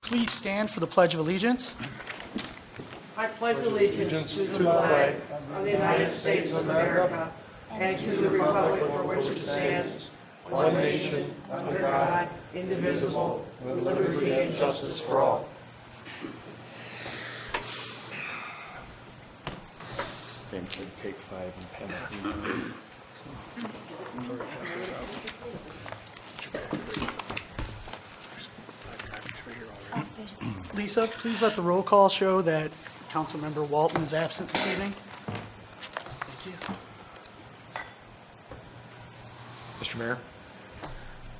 Please stand for the Pledge of Allegiance. I pledge allegiance to the flag of the United States of America and to the republic for which it stands, one nation, under God, indivisible, with liberty and justice for all. James said take 5 and pen 3. Lisa, please let the roll call show that Councilmember Walton is absent this evening. Thank you. Mr. Mayor,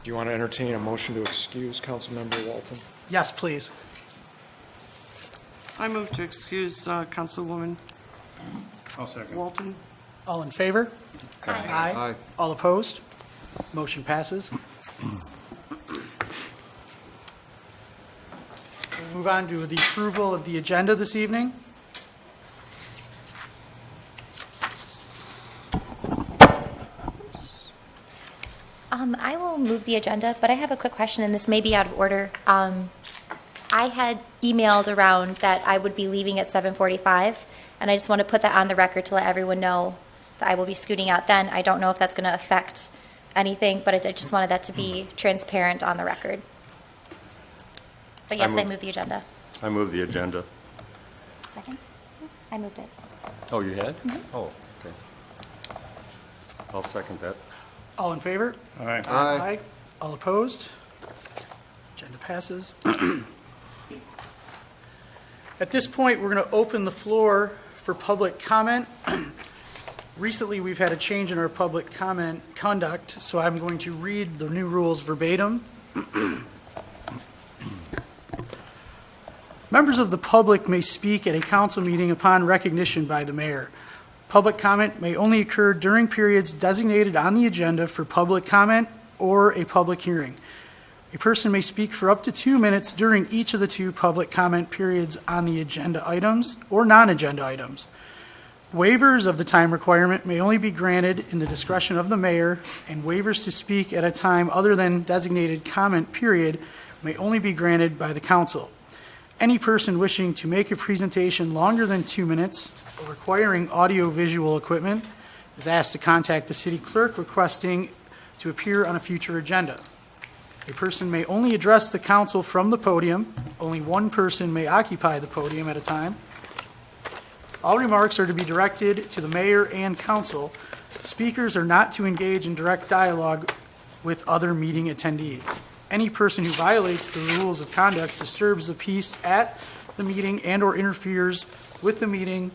do you want to entertain a motion to excuse Councilmember Walton? Yes, please. I move to excuse Councilwoman I'll second. Walton. All in favor? Aye. Aye. All opposed? Motion passes. We'll move on to the approval of the agenda this evening. I will move the agenda, but I have a quick question, and this may be out of order. I had emailed around that I would be leaving at 7:45, and I just want to put that on the record to let everyone know that I will be scooting out then. I don't know if that's going to affect anything, but I just wanted that to be transparent on the record. But yes, I moved the agenda. I move the agenda. Second? I moved it. Oh, you had? Oh, okay. I'll second that. All in favor? Aye. Aye. All opposed? Agenda passes. At this point, we're going to open the floor for public comment. Recently, we've had a change in our public comment conduct, so I'm going to read the new rules verbatim. Members of the public may speak at a council meeting upon recognition by the mayor. Public comment may only occur during periods designated on the agenda for public comment or a public hearing. A person may speak for up to 2 minutes during each of the 2 public comment periods on the agenda items or non-agenda items. Waivers of the time requirement may only be granted in the discretion of the mayor, and waivers to speak at a time other than designated comment period may only be granted by the council. Any person wishing to make a presentation longer than 2 minutes or requiring audio-visual equipment is asked to contact the city clerk requesting to appear on a future agenda. A person may only address the council from the podium. Only one person may occupy the podium at a time. All remarks are to be directed to the mayor and council. Speakers are not to engage in direct dialogue with other meeting attendees. Any person who violates the rules of conduct, disturbs the peace at the meeting, and/or interferes with the meeting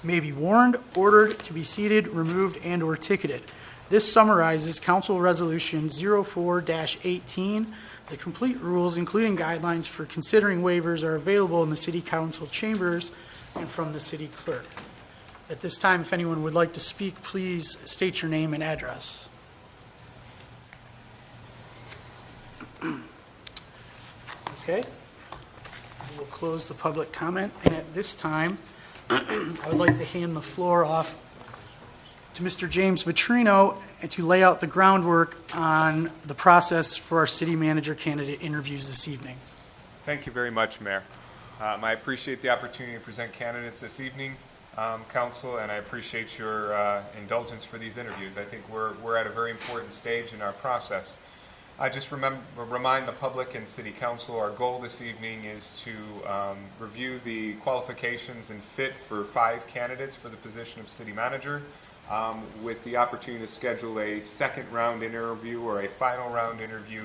may be warned, ordered to be seated, removed, and/or ticketed. This summarizes Council Resolution 04-18. The complete rules, including guidelines for considering waivers, are available in the City Council chambers and from the city clerk. At this time, if anyone would like to speak, please state your name and address. Okay. We'll close the public comment, and at this time, I would like to hand the floor off to Mr. James Vitrino and to lay out the groundwork on the process for our city manager candidate interviews this evening. Thank you very much, Mayor. I appreciate the opportunity to present candidates this evening, Council, and I appreciate your indulgence for these interviews. I think we're at a very important stage in our process. I just remind the public and City Council our goal this evening is to review the qualifications and fit for 5 candidates for the position of City Manager, with the opportunity to schedule a second round interview or a final round interview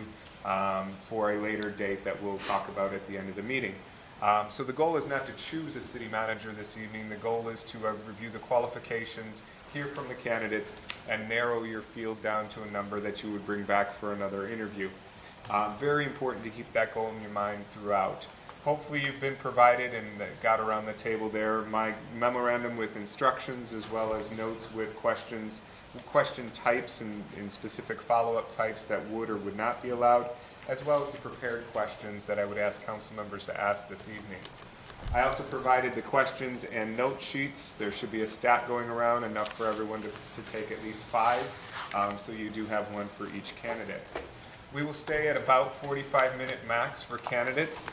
for a later date that we'll talk about at the end of the meeting. So the goal is not to choose a city manager this evening. The goal is to review the qualifications, hear from the candidates, and narrow your field down to a number that you would bring back for another interview. Very important to keep that goal in your mind throughout. Hopefully you've been provided and got around the table there my memorandum with instructions as well as notes with question types and specific follow-up types that would or would not be allowed, as well as the prepared questions that I would ask council members to ask this evening. I also provided the questions and note sheets. There should be a stack going around, enough for everyone to take at least 5, so you do have one for each candidate. We will stay at about 45-minute max for candidates.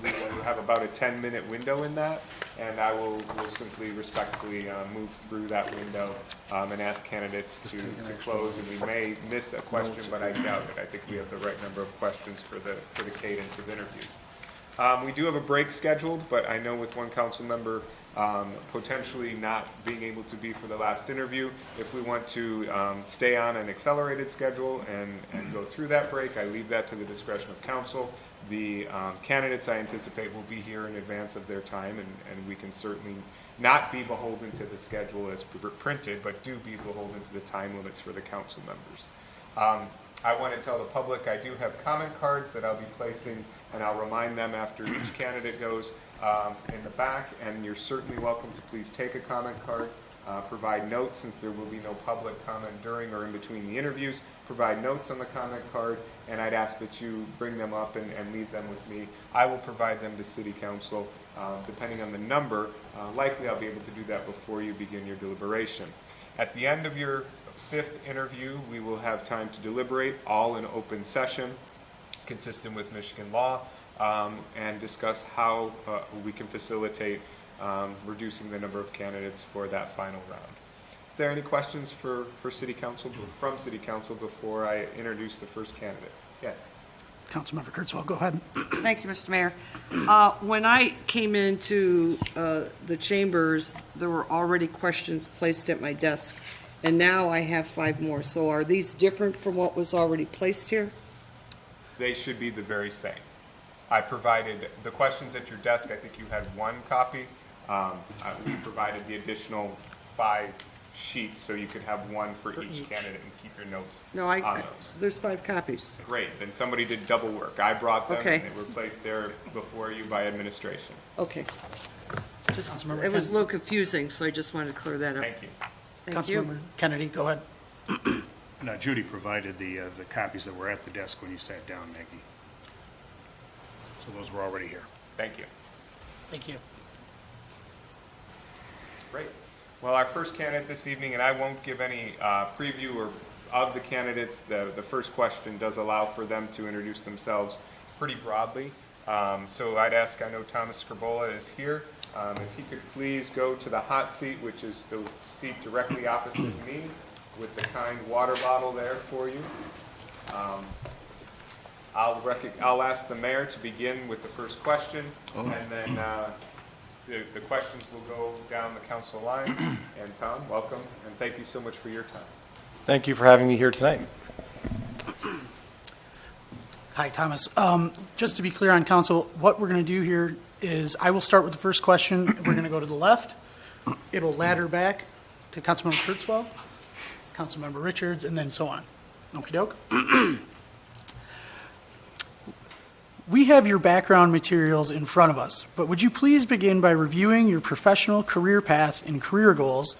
We will have about a 10-minute window in that, and I will simply respectfully move through that window and ask candidates to close. And we may miss a question, but I doubt it. I think we have the right number of questions for the cadence of interviews. We do have a break scheduled, but I know with one council member potentially not being able to be for the last interview, if we want to stay on an accelerated schedule and go through that break, I leave that to the discretion of council. The candidates I anticipate will be here in advance of their time, and we can certainly not be beholden to the schedule as printed, but do be beholden to the time limits for the council members. I want to tell the public I do have comment cards that I'll be placing, and I'll remind them after each candidate goes in the back, and you're certainly welcome to please take a comment card. Provide notes, since there will be no public comment during or in between the interviews. Provide notes on the comment card, and I'd ask that you bring them up and leave them with me. I will provide them to City Council. Depending on the number, likely I'll be able to do that before you begin your deliberation. At the end of your 5th interview, we will have time to deliberate, all in open session, consistent with Michigan law, and discuss how we can facilitate reducing the number of candidates for that final round. Are there any questions for City Council, from City Council, before I introduce the first candidate? Yes. Councilmember Kurtzwell, go ahead. Thank you, Mr. Mayor. When I came into the chambers, there were already questions placed at my desk, and now I have 5 more. So are these different from what was already placed here? They should be the very same. I provided the questions at your desk. I think you had 1 copy. We provided the additional 5 sheets so you could have 1 for each candidate and keep your notes No, on those. there's 5 copies. Great, then somebody did double work. I brought them Okay. and they were placed there before you by administration. Okay. Just, Councilmember it was a little confusing, so I just wanted to clear that up. Thank you. Thank you. Councilmember Kennedy, go ahead. No, Judy provided the copies that were at the desk when you sat down, Maggie. So those were already here. Thank you. Thank you. Great. Well, our first candidate this evening, and I won't give any preview or of the candidates. The first question does allow for them to introduce themselves pretty broadly. So I'd ask, I know Thomas Scribola is here, if he could please go to the hot seat, which is the seat directly opposite me, with the kind water bottle there for you. I'll ask the mayor to begin with the first question, and then the questions will go down the council line. And Tom, welcome, and thank you so much for your time. Thank you for having me here tonight. Hi, Thomas. Just to be clear on council, what we're going to do here is I will start with the first question. We're going to go to the left. It'll ladder back to Councilmember Kurtzwell, Councilmember Richards, and then so on. Okey doke. We have your background materials in front of us, but would you please begin by reviewing your professional career path and career goals?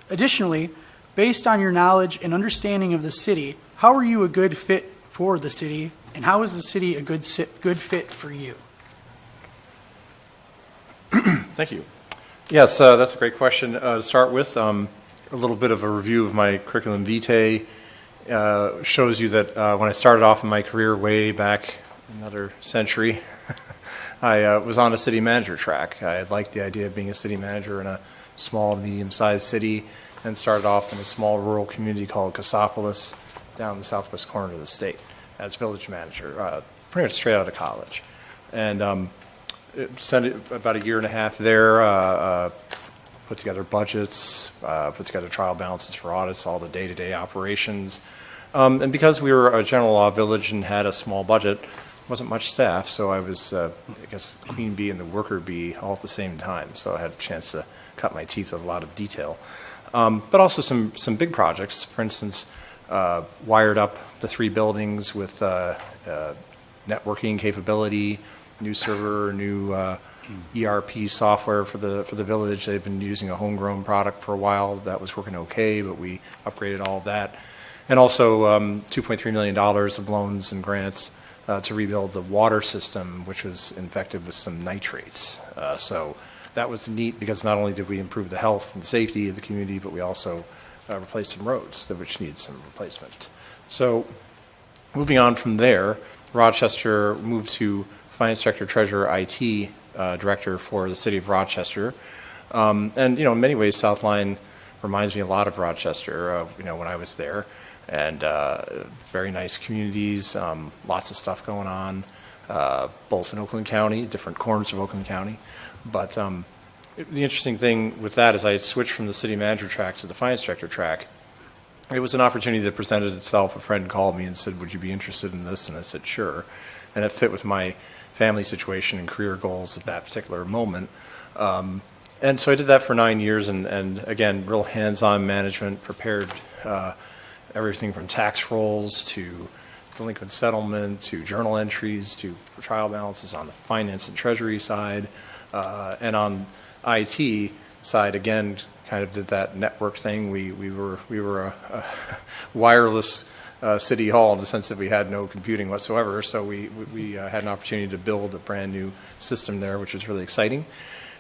Additionally, based on your knowledge and understanding of the city, how are you a good fit for the city, and how is the city a good fit for you? Thank you. Yes, that's a great question. To start with, a little bit of a review of my curriculum vitae shows you that when I started off in my career way back another century, I was on a city manager track. I had liked the idea of being a city manager in a small, medium-sized city, and started off in a small rural community called Cassopolis down in the southwest corner of the state as village manager, pretty much straight out of college. And spent about a year and a half there, put together budgets, put together trial balances for audits, all the day-to-day operations. And because we were a general law village and had a small budget, wasn't much staff, so I was, I guess, the queen bee and the worker bee all at the same time. So I had a chance to cut my teeth with a lot of detail. But also some big projects. For instance, wired up the 3 buildings with networking capability, new server, new ERP software for the village. They've been using a homegrown product for a while. That was working okay, but we upgraded all of that. And also $2.3 million of loans and grants to rebuild the water system, which was infected with some nitrates. So that was neat because not only did we improve the health and safety of the community, but we also replaced some roads which need some replacement. So Moving on from there, Rochester moved to Finance Director, Treasurer, IT Director for the City of Rochester. And, in many ways, South Lyon reminds me a lot of Rochester, when I was there. And very nice communities, lots of stuff going on, both in Oakland County, different corners of Oakland County. But the interesting thing with that is I switched from the city manager track to the finance director track. It was an opportunity that presented itself. A friend called me and said, would you be interested in this? And I said, sure. And it fit with my family situation and career goals at that particular moment. And so I did that for 9 years, and again, real hands-on management, prepared everything from tax rolls to delinquent settlement to journal entries to trial balances on the finance and treasury side. And on IT side, again, kind of did that network thing. We were a wireless city hall in the sense that we had no computing whatsoever. So we had an opportunity to build a brand new system there, which was really exciting.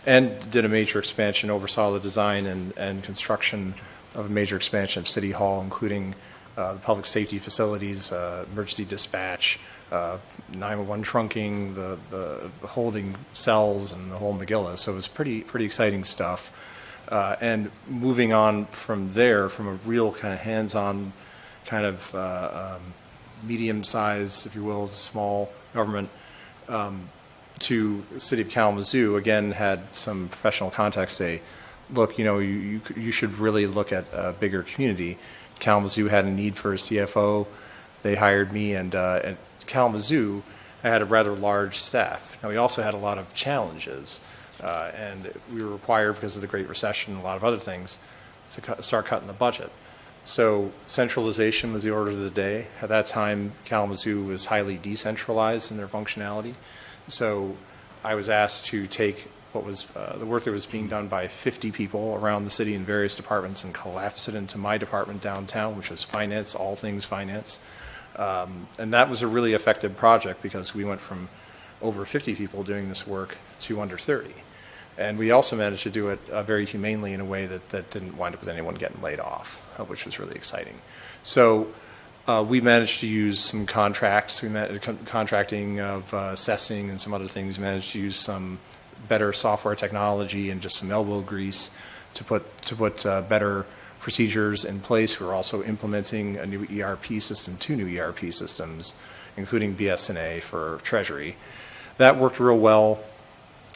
And did a major expansion, oversaw the design and construction of a major expansion of City Hall, including the public safety facilities, emergency dispatch, 911 trunking, the holding cells, and the whole Megillah. So it was pretty exciting stuff. And moving on from there, from a real kind of hands-on, kind of medium size, if you will, small government, to the city of Kalamazoo, again, had some professional contacts say, look, you should really look at a bigger community. Kalamazoo had a need for a CFO. They hired me, and at Kalamazoo, I had a rather large staff. Now, we also had a lot of challenges, and we were required, because of the Great Recession and a lot of other things, to start cutting the budget. So centralization was the order of the day. At that time, Kalamazoo was highly decentralized in their functionality. So I was asked to take what was the work that was being done by 50 people around the city in various departments and collapse it into my department downtown, which was finance, all things finance. And that was a really effective project because we went from over 50 people doing this work to under 30. And we also managed to do it very humanely in a way that didn't wind up with anyone getting laid off, which was really exciting. So we managed to use some contracts. We contracting of assessing and some other things. We managed to use some better software technology and just some elbow grease to put better procedures in place. We're also implementing a new ERP system, 2 new ERP systems, including BS&A for Treasury. That worked real well,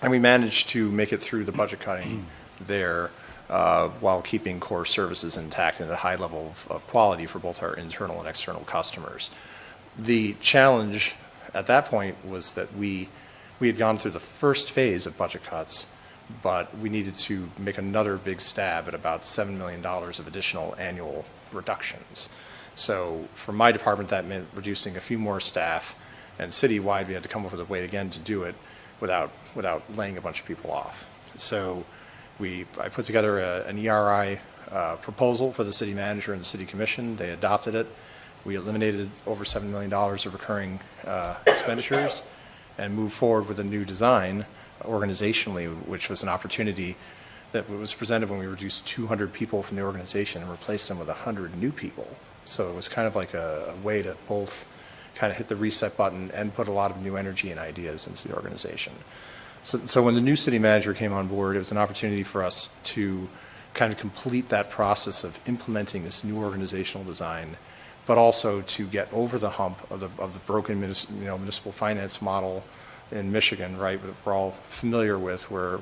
and we managed to make it through the budget cutting there while keeping core services intact and at a high level of quality for both our internal and external customers. The challenge at that point was that we had gone through the first phase of budget cuts, but we needed to make another big stab at about $7 million of additional annual reductions. So for my department, that meant reducing a few more staff, and citywide, we had to come up with a way again to do it without laying a bunch of people off. So I put together an ERI proposal for the city manager and the city commission. They adopted it. We eliminated over $7 million of recurring expenditures and moved forward with a new design organizationally, which was an opportunity that was presented when we reduced 200 people from the organization and replaced them with 100 new people. So it was kind of like a way to both kind of hit the reset button and put a lot of new energy and ideas into the organization. So when the new city manager came on board, it was an opportunity for us to kind of complete that process of implementing this new organizational design, but also to get over the hump of the broken municipal finance model in Michigan, right, that we're all familiar with, where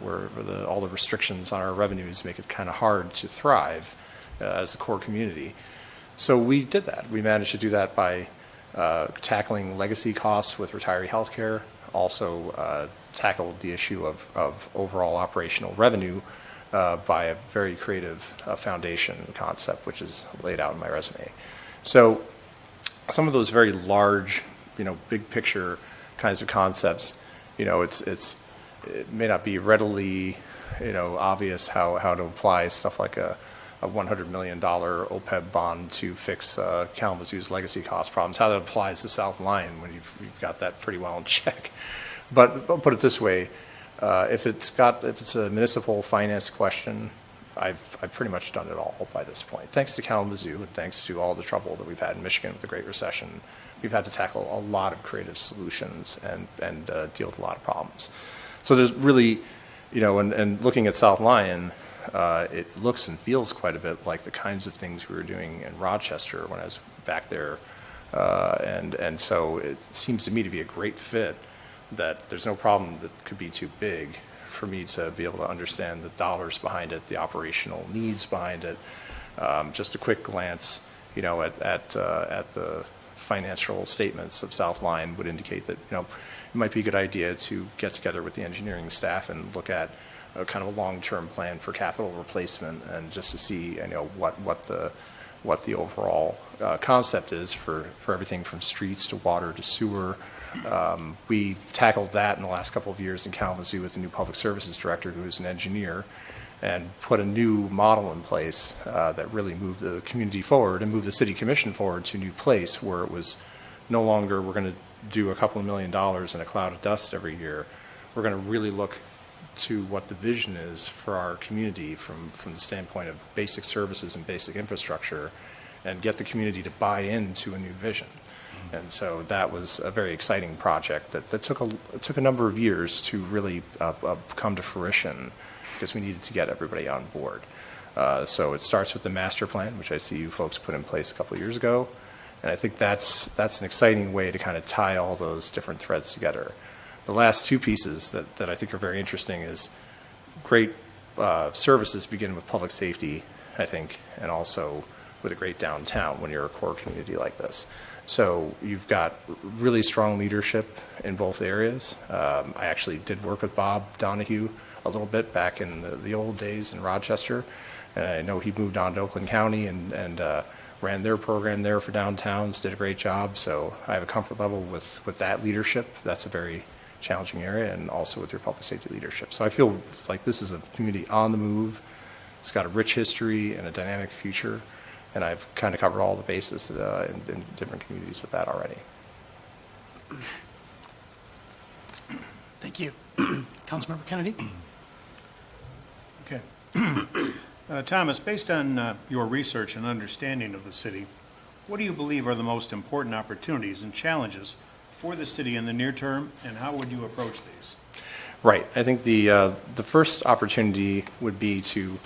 all the restrictions on our revenues make it kind of hard to thrive as a core community. So we did that. We managed to do that by tackling legacy costs with retiree health care, also tackled the issue of overall operational revenue by a very creative foundation concept, which is laid out in my resume. So some of those very large, big picture kinds of concepts, it may not be readily, obvious how to apply stuff like a $100 million OPEB bond to fix Kalamazoo's legacy cost problems, how that applies to South Lyon when you've got that pretty well in check. But put it this way, if it's a municipal finance question, I've pretty much done it all by this point. Thanks to Kalamazoo and thanks to all the trouble that we've had in Michigan with the Great Recession, we've had to tackle a lot of creative solutions and deal with a lot of problems. So there's really, and looking at South Lyon, it looks and feels quite a bit like the kinds of things we were doing in Rochester when I was back there. And so it seems to me to be a great fit, that there's no problem that could be too big for me to be able to understand the dollars behind it, the operational needs behind it. Just a quick glance, at the financial statements of South Lyon would indicate that, it might be a good idea to get together with the engineering staff and look at a kind of a long-term plan for capital replacement, and just to see, what the overall concept is for everything from streets to water to sewer. We tackled that in the last couple of years in Kalamazoo with the new public services director, who is an engineer, and put a new model in place that really moved the community forward and moved the city commission forward to a new place where it was no longer, we're going to do a couple of $1 million in a cloud of dust every year. We're going to really look to what the vision is for our community from the standpoint of basic services and basic infrastructure, and get the community to buy into a new vision. And so that was a very exciting project that took a number of years to really come to fruition, because we needed to get everybody on board. So it starts with the master plan, which I see you folks put in place a couple of years ago. And I think that's an exciting way to kind of tie all those different threads together. The last two pieces that I think are very interesting is great services begin with public safety, I think, and also with a great downtown when you're a core community like this. So you've got really strong leadership in both areas. I actually did work with Bob Donahue a little bit back in the old days in Rochester. And I know he moved on to Oakland County and ran their program there for downtowns, did a great job. So I have a comfort level with that leadership. That's a very challenging area, and also with your public safety leadership. So I feel like this is a community on the move. It's got a rich history and a dynamic future, and I've kind of covered all the bases in different communities with that already. Thank you. Councilmember Kennedy? Okay. Thomas, based on your research and understanding of the city, what do you believe are the most important opportunities and challenges for the city in the near term, and how would you approach these? Right. I think the first opportunity would be to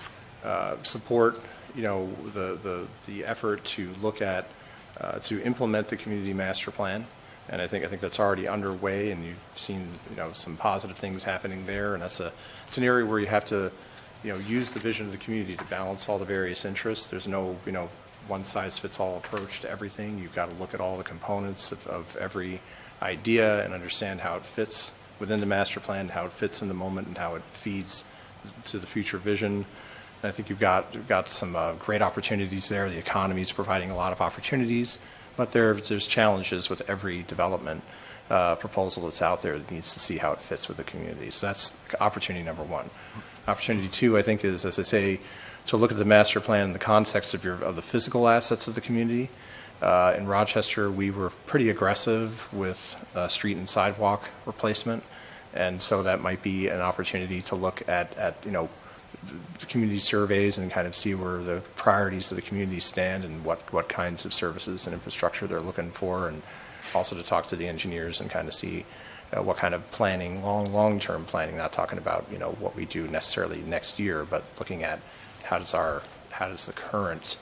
support, the effort to look at to implement the community master plan, and I think that's already underway, and you've seen some positive things happening there, and it's an area where you have to use the vision of the community to balance all the various interests. There's no one size fits all approach to everything. You've got to look at all the components of every idea and understand how it fits within the master plan, how it fits in the moment, and how it feeds to the future vision. And I think you've got some great opportunities there. The economy is providing a lot of opportunities, but there's challenges with every development proposal that's out there that needs to see how it fits with the community. So that's opportunity number one. Opportunity two, I think, is, as I say, to look at the master plan in the context of the physical assets of the community. In Rochester, we were pretty aggressive with street and sidewalk replacement, and so that might be an opportunity to look at the community surveys and kind of see where the priorities of the community stand and what kinds of services and infrastructure they're looking for, and also to talk to the engineers and kind of see what kind of planning, long-term planning, not talking about what we do necessarily next year, but looking at how does the current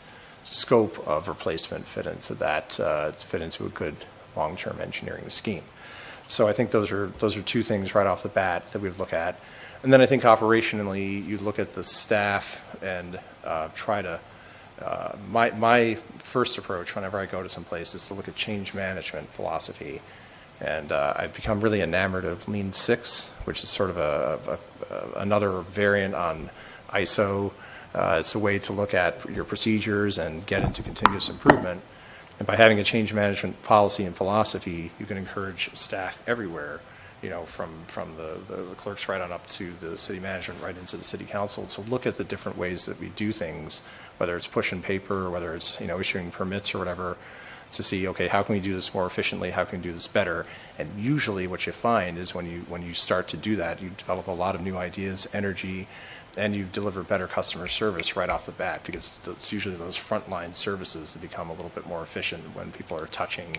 scope of replacement fit into that, fit into a good long-term engineering scheme. So I think those are two things right off the bat that we'd look at. And then I think operationally, you look at the staff and try to, my first approach whenever I go to some place is to look at change management philosophy. And I've become really enamored of Lean 6, which is sort of another variant on ISO. It's a way to look at your procedures and get into continuous improvement. And by having a change management policy and philosophy, you can encourage staff everywhere, from the clerks right on up to the city management, right into the city council, to look at the different ways that we do things, whether it's pushing paper, or whether it's issuing permits or whatever, to see, okay, how can we do this more efficiently? How can we do this better? And usually what you find is when you start to do that, you develop a lot of new ideas, energy, and you deliver better customer service right off the bat, because it's usually those frontline services that become a little bit more efficient when people are touching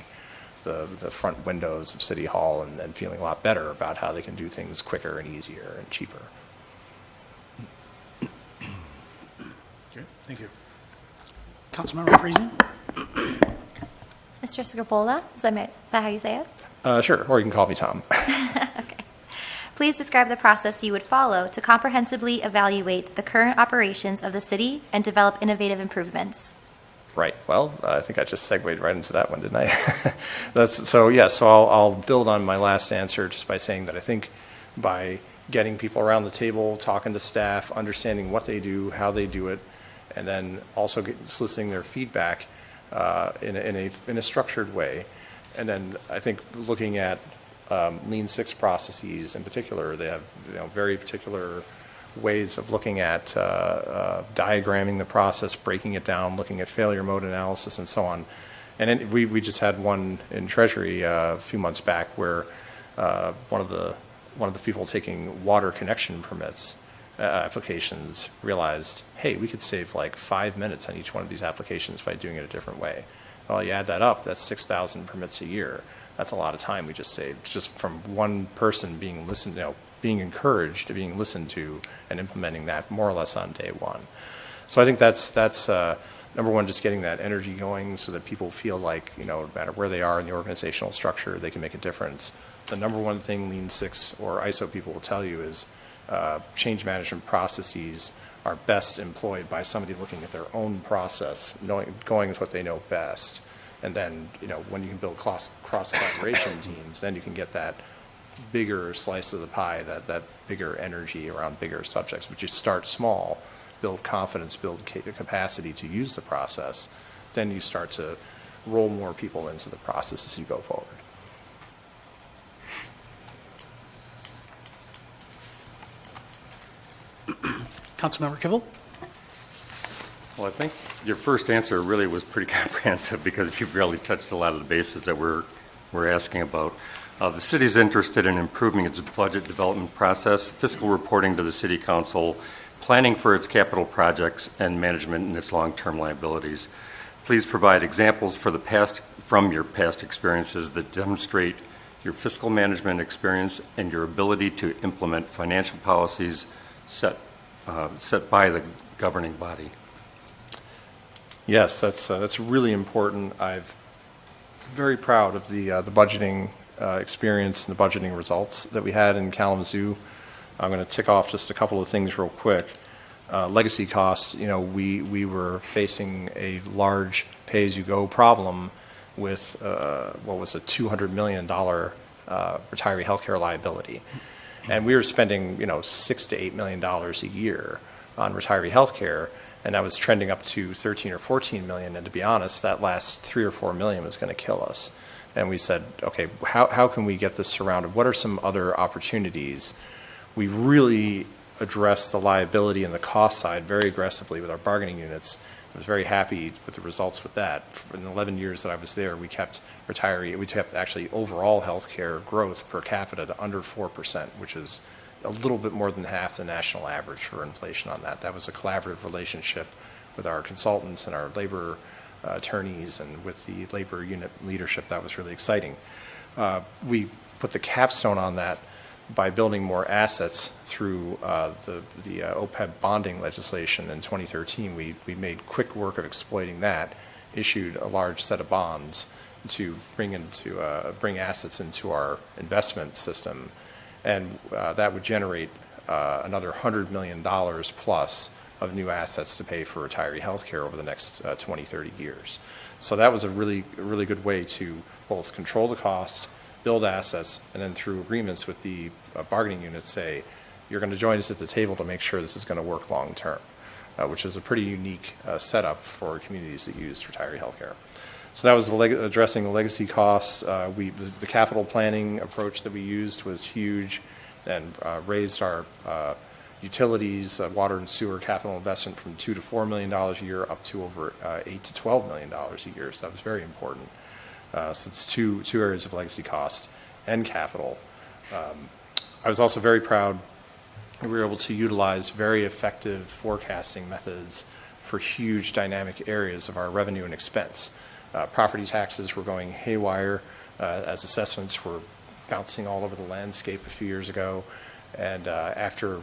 the front windows of City Hall and feeling a lot better about how they can do things quicker and easier and cheaper. Okay, thank you. Councilmember Friesen? Mr. Scarbola, is that how you say it? Sure, or you can call me Tom. Okay. Please describe the process you would follow to comprehensively evaluate the current operations of the city and develop innovative improvements. Right. Well, I think I just segued right into that one, didn't I? So I'll build on my last answer just by saying that I think by getting people around the table, talking to staff, understanding what they do, how they do it, and then also soliciting their feedback in a structured way. And then I think looking at Lean Six processes in particular, they have very particular ways of looking at diagramming the process, breaking it down, looking at failure mode analysis, and so on. And we just had one in Treasury a few months back where one of the people taking water connection permits applications realized, hey, we could save like 5 minutes on each one of these applications by doing it a different way. Well, you add that up, that's 6,000 permits a year. That's a lot of time we just saved just from one person being listened, being encouraged to being listened to and implementing that more or less on day one. So I think that's number one, just getting that energy going so that people feel like, no matter where they are in the organizational structure, they can make a difference. The number one thing Lean Six or ISO people will tell you is change management processes are best employed by somebody looking at their own process, going with what they know best. And then, when you can build cross-collaboration teams, then you can get that bigger slice of the pie, that bigger energy around bigger subjects. But you start small, build confidence, build capacity to use the process. Then you start to roll more people into the process as you go forward. Councilmember Kivel? Well, I think your first answer really was pretty comprehensive because you've really touched a lot of the bases that we're asking about. The city's interested in improving its budget development process, fiscal reporting to the city council, planning for its capital projects, and management in its long-term liabilities. Please provide examples from your past experiences that demonstrate your fiscal management experience and your ability to implement financial policies set by the governing body. Yes, that's really important. I'm very proud of the budgeting experience and the budgeting results that we had in Kalamazoo. I'm going to tick off just a couple of things real quick. Legacy costs, we were facing a large pay-as-you-go problem with what was a $200 million retiree healthcare liability. And we were spending, $6 to $8 million a year on retiree healthcare, and that was trending up to 13 or 14 million. And to be honest, that last 3 or 4 million was going to kill us. And we said, okay, how can we get this surrounded? What are some other opportunities? We really addressed the liability and the cost side very aggressively with our bargaining units. I was very happy with the results with that. In the 11 years that I was there, we kept actually overall healthcare growth per capita to under 4%, which is a little bit more than half the national average for inflation on that. That was a collaborative relationship with our consultants and our labor attorneys and with the labor unit leadership. That was really exciting. We put the capstone on that by building more assets through the OPEB bonding legislation in 2013. We made quick work of exploiting that, issued a large set of bonds to bring assets into our investment system, and that would generate another $100 million plus of new assets to pay for retiree health care over the next 20, 30 years. So that was a really good way to both control the cost, build assets, and then through agreements with the bargaining units say, you're going to join us at the table to make sure this is going to work long term, which is a pretty unique setup for communities that use retiree health care. So that was addressing the legacy costs. The capital planning approach that we used was huge and raised our utilities, water and sewer capital investment from $2 to $4 million a year up to over $8 to $12 million a year. So that was very important. So it's two areas of legacy cost and capital. I was also very proud that we were able to utilize very effective forecasting methods for huge dynamic areas of our revenue and expense. Property taxes were going haywire. as assessments were bouncing all over the landscape a few years ago. And after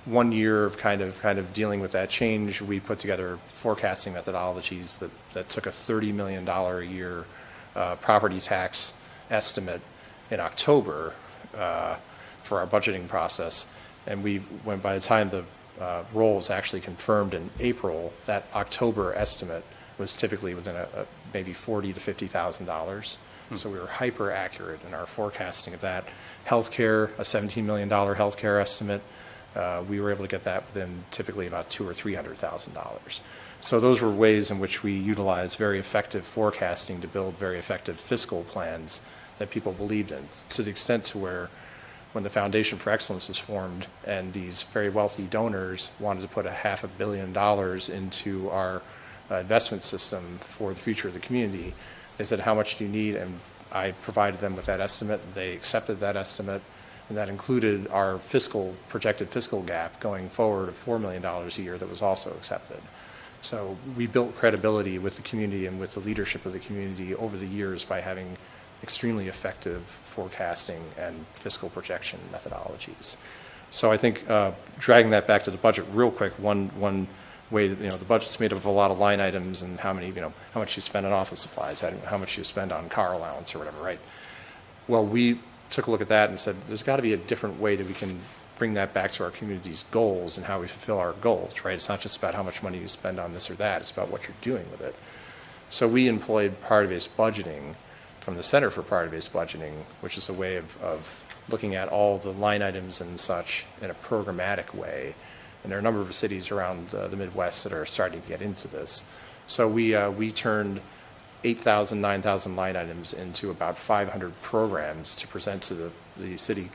1 year of kind of dealing with that change, we put together forecasting methodologies that took a $30 million a year property tax estimate in October for our budgeting process. And by the time the role was actually confirmed in April, that October estimate was typically within maybe $40,000 to $50,000. So we were hyper accurate in our forecasting of that. Healthcare, a $17 million healthcare estimate, we were able to get that within typically about $200,000 or $300,000. So those were ways in which we utilized very effective forecasting to build very effective fiscal plans that people believed in, to the extent to where when the Foundation for Excellence was formed and these very wealthy donors wanted to put $500 million into our investment system for the future of the community, they said, how much do you need? And I provided them with that estimate. They accepted that estimate, and that included our projected fiscal gap going forward of $4 million a year that was also accepted. So we built credibility with the community and with the leadership of the community over the years by having extremely effective forecasting and fiscal projection methodologies. So I think dragging that back to the budget real quick, one way that, the budget's made up of a lot of line items and how much you spend on office supplies, how much you spend on car allowance or whatever, right? Well, we took a look at that and said, there's got to be a different way that we can bring that back to our community's goals and how we fulfill our goals, right? It's not just about how much money you spend on this or that, it's about what you're doing with it. So we employed priority-based budgeting from the Center for Priority-Based Budgeting, which is a way of looking at all the line items and such in a programmatic way. And there are a number of cities around the Midwest that are starting to get into this. So we turned 8,000, 9,000 line items into about 500 programs to present to the city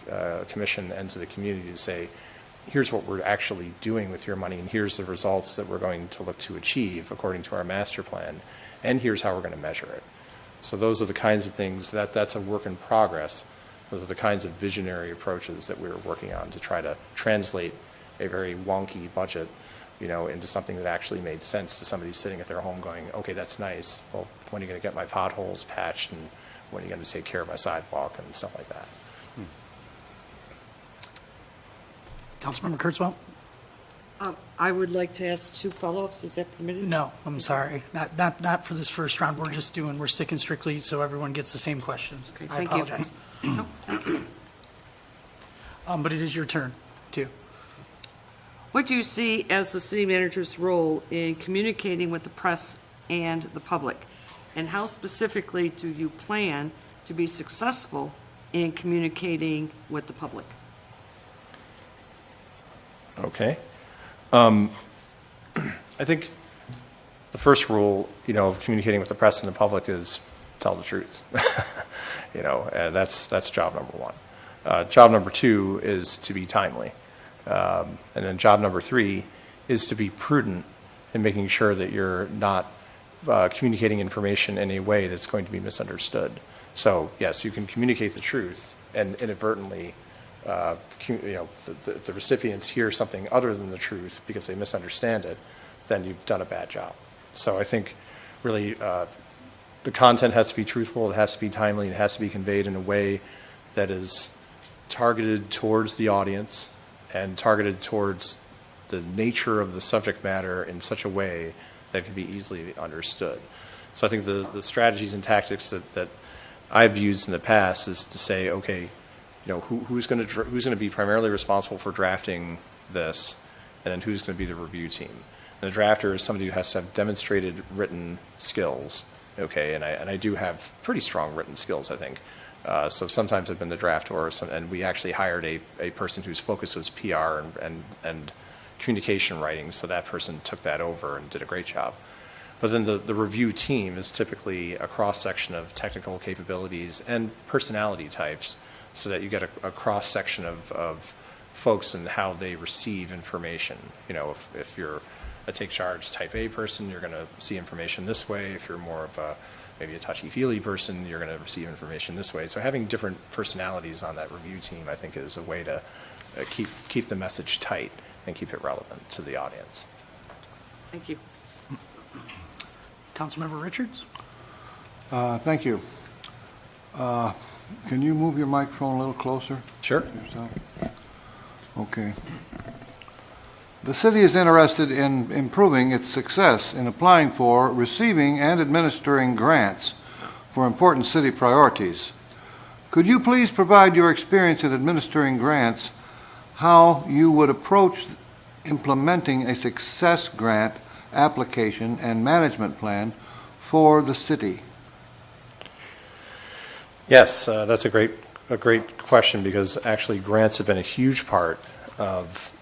commission and to the community to say, here's what we're actually doing with your money, and here's the results that we're going to look to achieve according to our master plan, and here's how we're going to measure it. So those are the kinds of things that's a work in progress. Those are the kinds of visionary approaches that we were working on to try to translate a very wonky budget, into something that actually made sense to somebody sitting at their home going, okay, that's nice. Well, when are you going to get my potholes patched, and when are you going to take care of my sidewalk and stuff like that? Councilmember Kurtzwell? I would like to ask 2 follow-ups. Is that permitted? No, I'm sorry. Not for this first round. We're sticking strictly so everyone gets the same questions. Okay, I thank you. apologize. But it is your turn, too. What do you see as the city manager's role in communicating with the press and the public? And how specifically do you plan to be successful in communicating with the public? Okay. I think the first rule, of communicating with the press and the public is tell the truth. And that's job number one. Job number 2 is to be timely. And then job number 3 is to be prudent in making sure that you're not communicating information in a way that's going to be misunderstood. So yes, you can communicate the truth and inadvertently the recipients hear something other than the truth because they misunderstand it, then you've done a bad job. So I think really the content has to be truthful, it has to be timely, it has to be conveyed in a way that is targeted towards the audience and targeted towards the nature of the subject matter in such a way that can be easily understood. So I think the strategies and tactics that I've used in the past is to say, okay, who's going to be primarily responsible for drafting this, and then who's going to be the review team. And the drafter is somebody who has to have demonstrated written skills, okay, and I do have pretty strong written skills, I think. So sometimes I've been the drafter, and we actually hired a person whose focus was PR and communication writing, so that person took that over and did a great job. But then the review team is typically a cross-section of technical capabilities and personality types, so that you get a cross-section of folks and how they receive information. If you're a take-charge type A person, you're going to see information this way. If you're more of maybe a touchy-feely person, you're going to receive information this way. So having different personalities on that review team, I think, is a way to keep the message tight and keep it relevant to the audience. Thank you. Councilmember Richards? Thank you. Can you move your microphone a little closer? Sure. yourself? Okay. The city is interested in improving its success in applying for, receiving, and administering grants for important city priorities. Could you please provide your experience in administering grants, how you would approach implementing a success grant application and management plan for the city? Yes, that's a great question, because actually grants have been a huge part of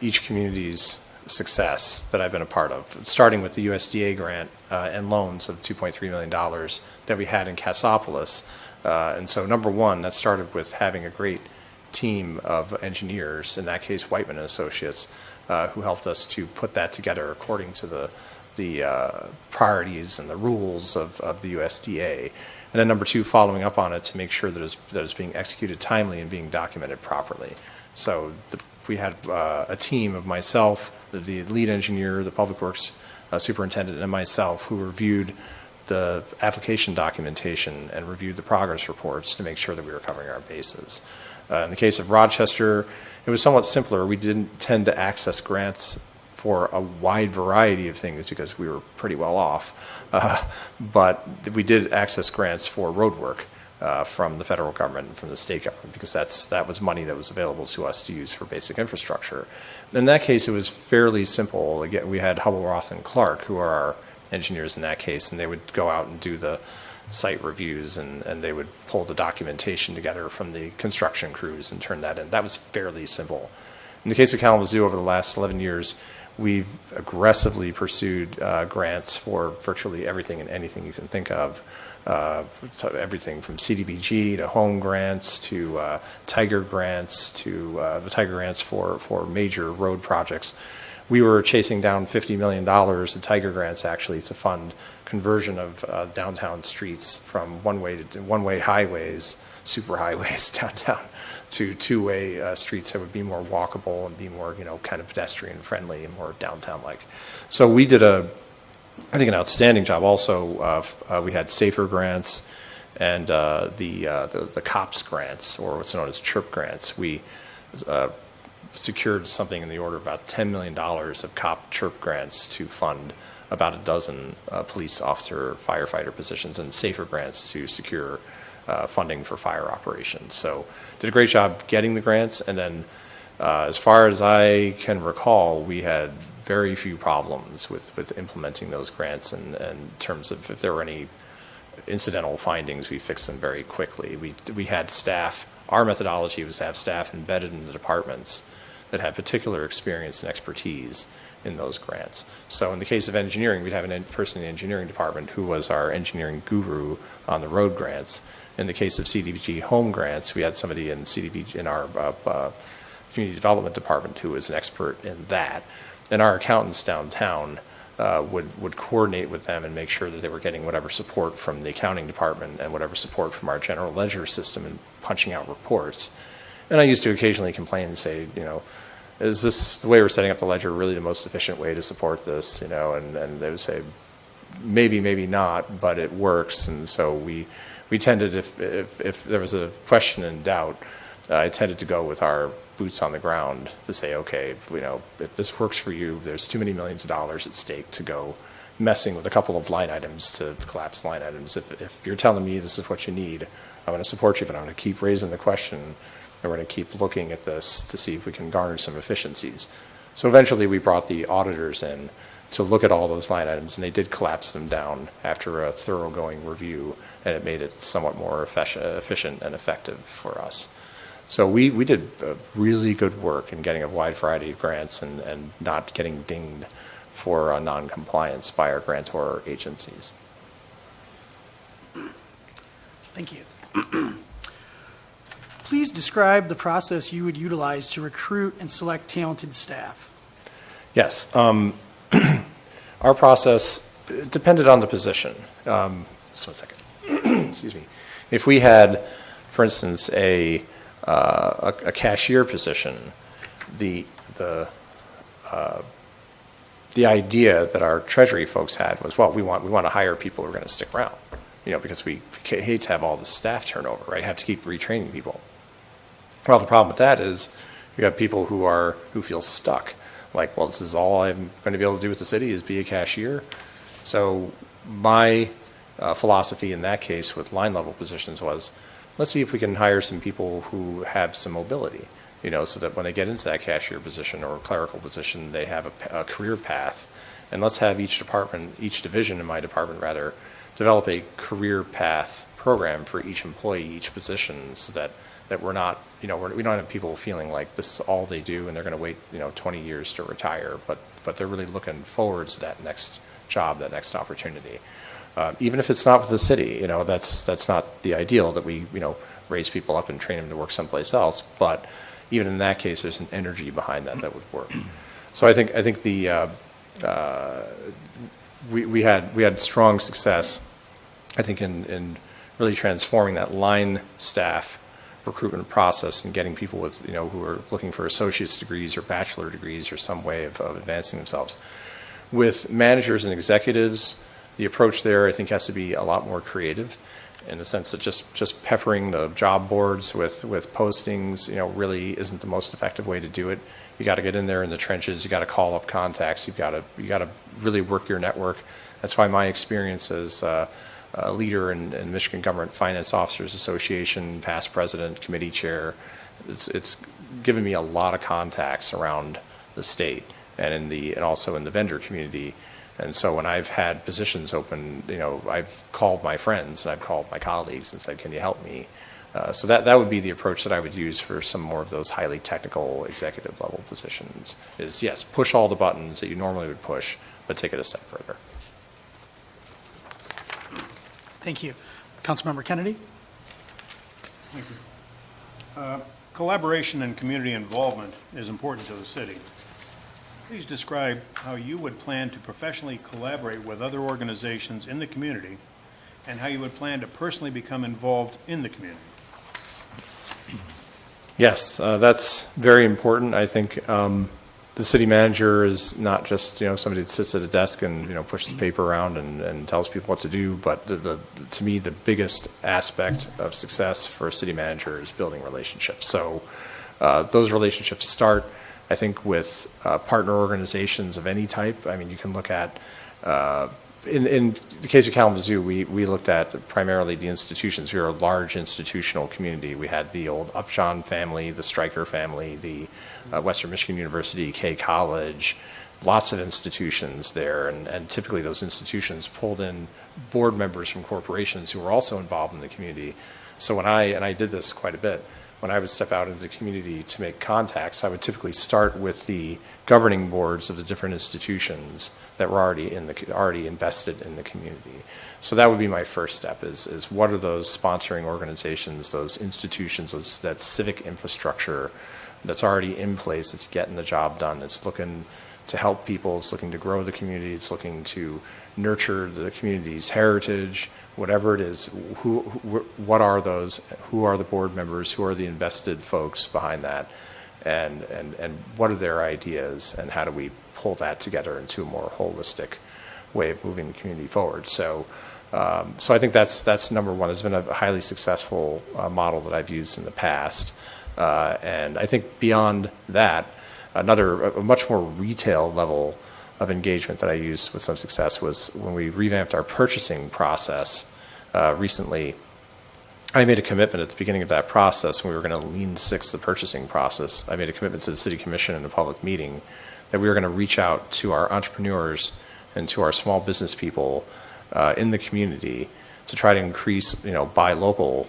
each community's success that I've been a part of, starting with the USDA grant and loans of $2.3 million that we had in Cassopolis. And so number one, that started with having a great team of engineers, in that case Whiteman and Associates, who helped us to put that together according to the priorities and the rules of the USDA. And then number two, following up on it to make sure that it's being executed timely and being documented properly. So we had a team of myself, the lead engineer, the public works superintendent, and myself, who reviewed the application documentation and reviewed the progress reports to make sure that we were covering our bases. In the case of Rochester, it was somewhat simpler. We didn't tend to access grants for a wide variety of things because we were pretty well off. But we did access grants for road work from the federal government and from the state government, because that was money that was available to us to use for basic infrastructure. In that case, it was fairly simple. Again, we had Hubble, Roth, and Clark, who are our engineers in that case, and they would go out and do the site reviews, and they would pull the documentation together from the construction crews and turn that in. That was fairly simple. In the case of Kalamazoo, over the last 11 years, we've aggressively pursued grants for virtually everything and anything you can think of. Everything from CDBG to home grants to Tiger grants to the Tiger grants for major road projects. We were chasing down $50 million in Tiger grants, actually, to fund conversion of downtown streets from one-way highways, super highways downtown, to two-way streets that would be more walkable and be more, kind of pedestrian friendly and more downtown-like. So we did I think an outstanding job. Also, we had safer grants and the COPS grants, or what's known as CHIRP grants. We secured something in the order of about $10 million of COP CHIRP grants to fund about a dozen police officer, firefighter positions, and safer grants to secure funding for fire operations. So did a great job getting the grants, and then as far as I can recall, we had very few problems with implementing those grants, and in terms of if there were any incidental findings, we fixed them very quickly. We had staff. Our methodology was to have staff embedded in the departments that had particular experience and expertise in those grants. So in the case of engineering, we'd have a person in the engineering department who was our engineering guru on the road grants. In the case of CDBG home grants, we had somebody in CDBG in our community development department who was an expert in that. And our accountants downtown would coordinate with them and make sure that they were getting whatever support from the accounting department and whatever support from our general ledger system in punching out reports. And I used to occasionally complain and say, is this, the way we're setting up the ledger, really the most efficient way to support this? And they would say, maybe, maybe not, but it works. And so we tended, if there was a question in doubt, I tended to go with our boots on the ground to say, okay, if this works for you, there's too many millions of dollars at stake to go messing with a couple of line items to collapse line items. If you're telling me this is what you need, I'm going to support you, but I'm going to keep raising the question, and we're going to keep looking at this to see if we can garner some efficiencies. So eventually we brought the auditors in to look at all those line items, and they did collapse them down after a thoroughgoing review, and it made it somewhat more efficient and effective for us. So we did really good work in getting a wide variety of grants and not getting dinged for non-compliance by our grantor agencies. Thank you. Please describe the process you would utilize to recruit and select talented staff. Yes. Our process depended on the position. Just 1 second. Excuse me. If we had, for instance, a cashier position, the idea that our treasury folks had was, well, we want to hire people who are going to stick around. because we hate to have all the staff turnover, right? Have to keep retraining people. Well, the problem with that is you have people who feel stuck. Like, well, this is all I'm going to be able to do with the city is be a cashier. So my philosophy in that case with line level positions was, let's see if we can hire some people who have some mobility, so that when they get into that cashier position or clerical position, they have a career path. And let's have each division in my department rather, develop a career path program for each employee, each position, so that we're not, we don't have people feeling like this is all they do and they're going to wait, 20 years to retire, but they're really looking forward to that next job, that next opportunity. Even if it's not with the city, that's not the ideal that we, raise people up and train them to work someplace else. But even in that case, there's an energy behind that would work. So I think the we had strong success, I think, in really transforming that line staff recruitment process and getting people with, who are looking for associate's degrees or bachelor degrees or some way of advancing themselves. With managers and executives, the approach there, I think, has to be a lot more creative in the sense that just peppering the job boards with postings, really isn't the most effective way to do it. You got to get in there in the trenches. You got to call up contacts. You got to really work your network. That's why my experience as a leader in Michigan Government Finance Officers Association, past president, committee chair, it's given me a lot of contacts around the state and also in the vendor community. And so when I've had positions open, I've called my friends and I've called my colleagues and said, can you help me? So that would be the approach that I would use for some more of those highly technical executive level positions is, yes, push all the buttons that you normally would push, but take it a step further. Thank you. Councilmember Kennedy? Thank you. Collaboration and community involvement is important to the city. Please describe how you would plan to professionally collaborate with other organizations in the community and how you would plan to personally become involved in the community. Yes, that's very important. I think the city manager is not just somebody that sits at a desk and pushes paper around and tells people what to do, but to me the biggest aspect of success for a city manager is building relationships. So those relationships start, I think, with partner organizations of any type. I mean, you can look at, in the case of Kalamazoo, we looked at primarily the institutions. We are a large institutional community. We had the old Upjohn family, the Stryker family, the Western Michigan University, K College, lots of institutions there. And typically those institutions pulled in board members from corporations who were also involved in the community. So and I did this quite a bit, when I would step out into the community to make contacts, I would typically start with the governing boards of the different institutions that were already invested in the community. So that would be my first step is what are those sponsoring organizations, those institutions, that civic infrastructure that's already in place, it's getting the job done, it's looking to help people, it's looking to grow the community, it's looking to nurture the community's heritage, whatever it is. What are those? Who are the board members? Who are the invested folks behind that? And what are their ideas? And how do we pull that together into a more holistic way of moving the community forward? So I think that's number one. It's been a highly successful model that I've used in the past. And I think beyond that, a much more retail level of engagement that I used with some success was when we revamped our purchasing process recently. I made a commitment at the beginning of that process when we were going to Lean Six the purchasing process. I made a commitment to the City Commission in a public meeting that we were going to reach out to our entrepreneurs and to our small business people in the community to try to increase, buy local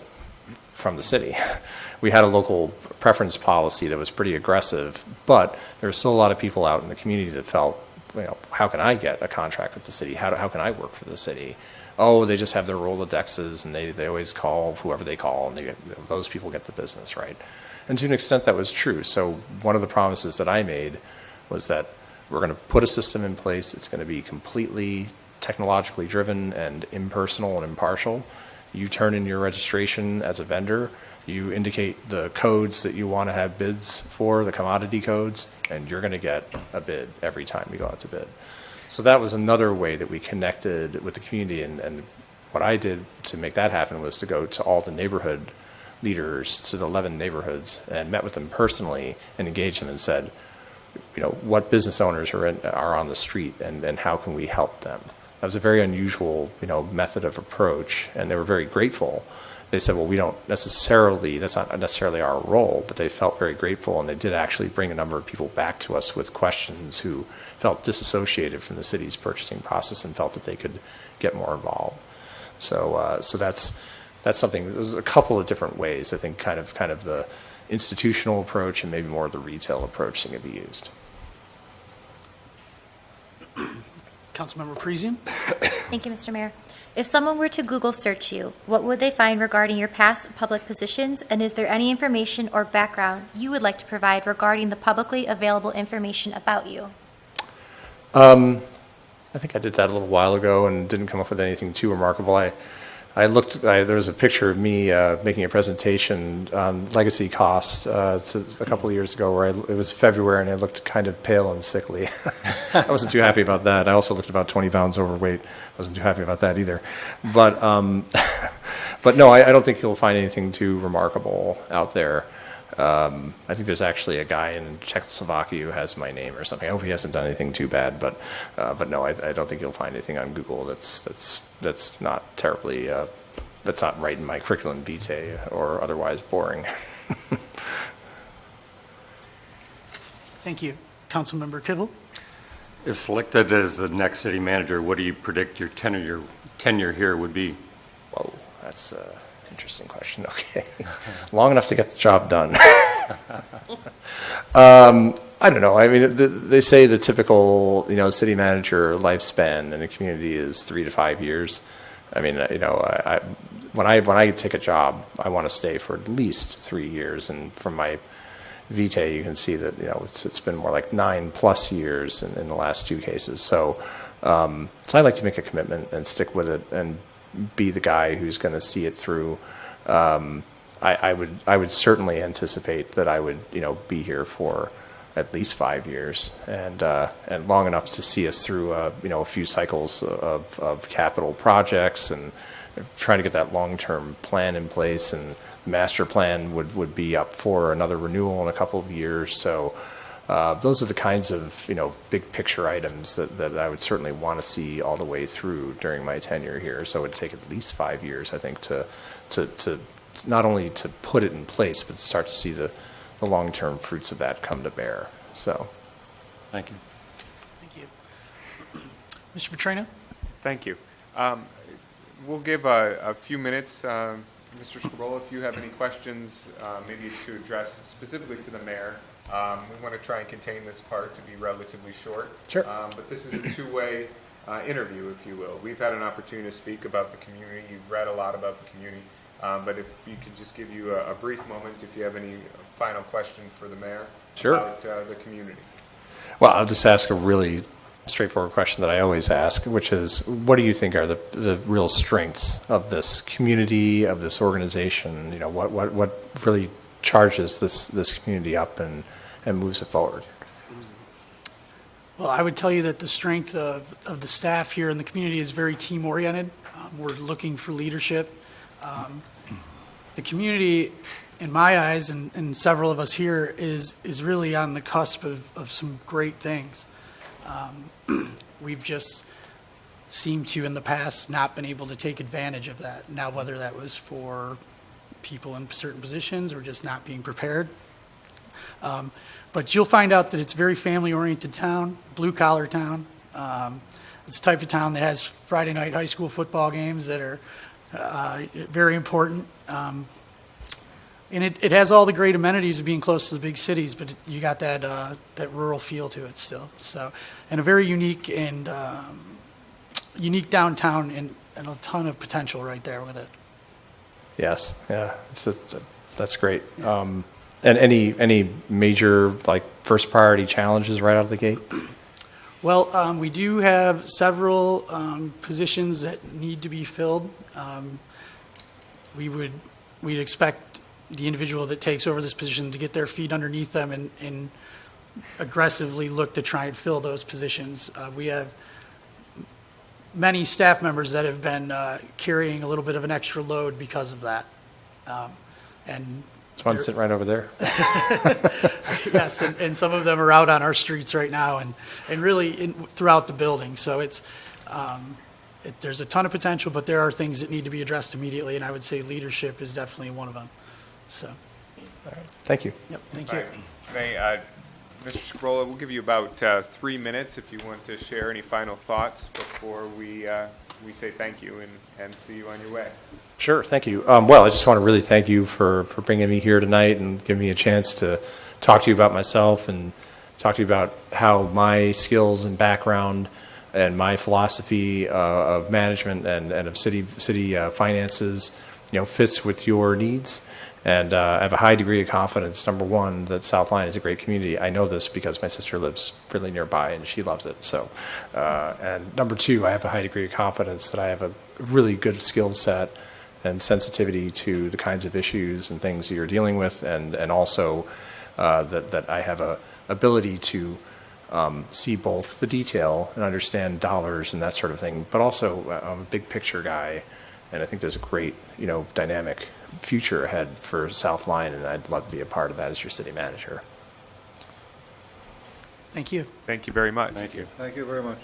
from the city. We had a local preference policy that was pretty aggressive, but there were still a lot of people out in the community that felt, how can I get a contract with the city? How can I work for the city? Oh, they just have their Rolodexes and they always call whoever they call and those people get the business, right? And to an extent that was true. So one of the promises that I made was that we're going to put a system in place. It's going to be completely technologically driven and impersonal and impartial. You turn in your registration as a vendor. You indicate the codes that you want to have bids for, the commodity codes, and you're going to get a bid every time you go out to bid. So that was another way that we connected with the community and what I did to make that happen was to go to all the neighborhood leaders, to the 11 neighborhoods, and met with them personally and engaged them and said, what business owners are on the street, and how can we help them? That was a very unusual, method of approach, and they were very grateful. They said, well, that's not necessarily our role, but they felt very grateful, and they did actually bring a number of people back to us with questions who felt disassociated from the city's purchasing process and felt that they could get more involved. So that's something. There's a couple of different ways, I think, kind of the institutional approach and maybe more of the retail approach that can be used. Councilmember Parisian? Thank you, Mr. Mayor. If someone were to Google search you, what would they find regarding your past public positions, and is there any information or background you would like to provide regarding the publicly available information about you? I think I did that a little while ago and didn't come up with anything too remarkable. There was a picture of me making a presentation on legacy costs a couple of years ago where it was February and I looked kind of pale and sickly. I wasn't too happy about that. I also looked about 20 pounds overweight. I wasn't too happy about that either. But no, I don't think you'll find anything too remarkable out there. I think there's actually a guy in Czechoslovakia who has my name or something. I hope he hasn't done anything too bad, but no, I don't think you'll find anything on Google that's not terribly that's not right in my curriculum vitae or otherwise boring. Thank you. Councilmember Kibble? If selected as the next city manager, what do you predict your tenure here would be? Whoa, that's interesting question. Okay. Long enough to get the job done. I don't know. I mean, they say the typical, city manager lifespan in a community is 3 to 5 years. I mean, when I take a job, I want to stay for at least 3 years. And from my vitae, you can see that, it's been more like 9+ years in the last 2 cases. So I like to make a commitment and stick with it and be the guy who's going to see it through. I would certainly anticipate that I would be here for at least 5 years and long enough to see us through a few cycles of capital projects and trying to get that long-term plan in place, and the master plan would be up for another renewal in a couple of years. So those are the kinds of big picture items that I would certainly want to see all the way through during my tenure here. So it would take at least 5 years, I think, to not only to put it in place, but to start to see the long-term fruits of that come to bear. So, Thank you. Thank you. Mr. Petrino? Thank you. We'll give a few minutes. Mr. Scarola, if you have any questions, maybe to address specifically to the mayor. We want to try and contain this part to be relatively short. Sure. But this is a two-way interview, if you will. We've had an opportunity to speak about the community. You've read a lot about the community. But if you could just give you a brief moment, if you have any final questions for the mayor about the community. Well, I'll just ask a really straightforward question that I always ask, which is, what do you think are the real strengths of this community, of this organization? What really charges this community up and moves it forward? Well, I would tell you that the strength of the staff here in the community is very team-oriented. We're looking for leadership. The community, in my eyes, and several of us here, is really on the cusp of some great things. We've just seemed to, in the past, not been able to take advantage of that. Now, whether that was for people in certain positions or just not being prepared. But you'll find out that it's a very family-oriented town, blue-collar town. It's the type of town that has Friday night high school football games that are very important. And it has all the great amenities of being close to the big cities, but you got that rural feel to it still. So, and a very unique and unique downtown and a ton of potential right there with it. Yes, yeah, that's great. Yeah. And any major first priority challenges right out of the gate? Well, we do have several positions that need to be filled. We'd expect the individual that takes over this position to get their feet underneath them and aggressively look to try and fill those positions. We have many staff members that have been carrying a little bit of an extra load because of that. And It's one sitting right over there. yes, and some of them are out on our streets right now and really throughout the building. So there's a ton of potential, but there are things that need to be addressed immediately, and I would say leadership is definitely one of them. So, Thank you. yep, thank you. Mr. Scrolla, we'll give you about 3 minutes if you want to share any final thoughts before we say thank you and see you on your way. Sure, thank you. Well, I just want to really thank you for bringing me here tonight and giving me a chance to talk to you about myself and talk to you about how my skills and background and my philosophy of management and of city finances, fits with your needs. And I have a high degree of confidence, number one, that South Lyon is a great community. I know this because my sister lives really nearby and she loves it. So, and number two, I have a high degree of confidence that I have a really good skill set and sensitivity to the kinds of issues and things that you're dealing with, and also that I have a ability to see both the detail and understand dollars and that sort of thing, but also I'm a big picture guy, and I think there's a great, dynamic future ahead for South Lyon, and I'd love to be a part of that as your city manager. Thank you. Thank you very much. Thank you. Thank you very much.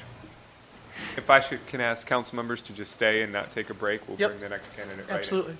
If I can ask council members to just stay and not take a break, we'll Yep. bring the next candidate right in. Absolutely.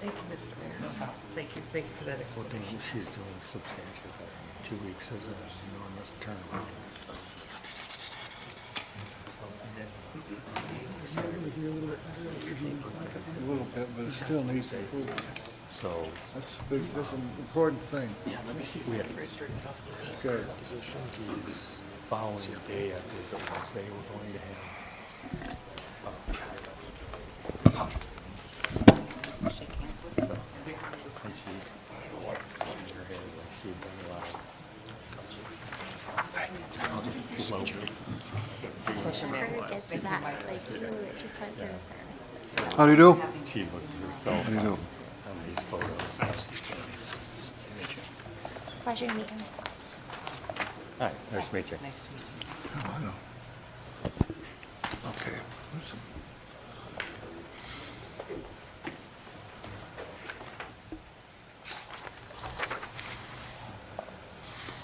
Thank you, Mr. Mayor. Thank you for that explanation. She's doing substantial. 2 weeks is an enormous turnaround. A little bit, but it still needs improvement. So That's an important thing. we had Okay. positions following the day after the ones they were going to have. And she in her head like she had done a lot of slow. Never gets to that, like, ooh, it just went through. How do you do? She looked at herself How do you do? on these photos. Pleasure meeting. Hi, nice to meet you. Nice to meet you. Oh, I know. Okay.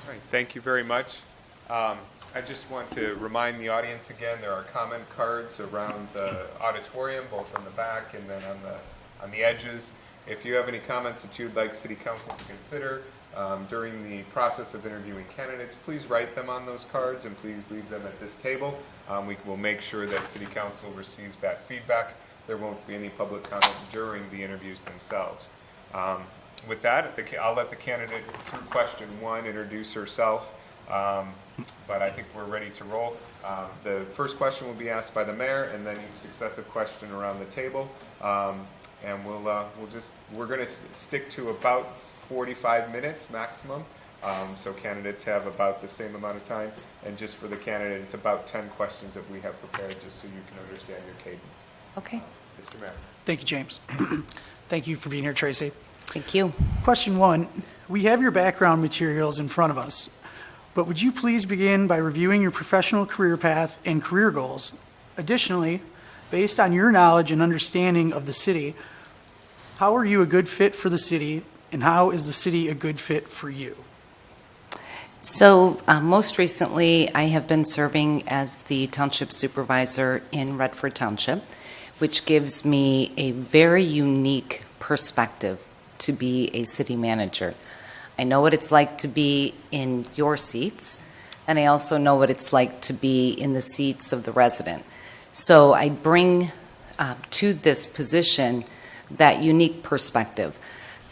All right, thank you very much. I just want to remind the audience again, there are comment cards around the auditorium, both on the back and then on the edges. If you have any comments that you'd like City Council to consider during the process of interviewing candidates, please write them on those cards and please leave them at this table. We will make sure that City Council receives that feedback. There won't be any public comment during the interviews themselves. With that, I'll let the candidate through question one introduce herself, but I think we're ready to roll. The first question will be asked by the mayor, and then each successive question around the table. And we're going to stick to about 45 minutes maximum. So candidates have about the same amount of time. And just for the candidate, it's about 10 questions that we have prepared, just so you can understand your cadence. Okay, Mr. Mayor. Thank you, James. Thank you for being here, Tracy. thank you. Question one, we have your background materials in front of us, but would you please begin by reviewing your professional career path and career goals? Additionally, based on your knowledge and understanding of the city, how are you a good fit for the city, and how is the city a good fit for you? So most recently, I have been serving as the township supervisor in Redford Township, which gives me a very unique perspective to be a city manager. I know what it's like to be in your seats, and I also know what it's like to be in the seats of the resident. So I bring to this position that unique perspective.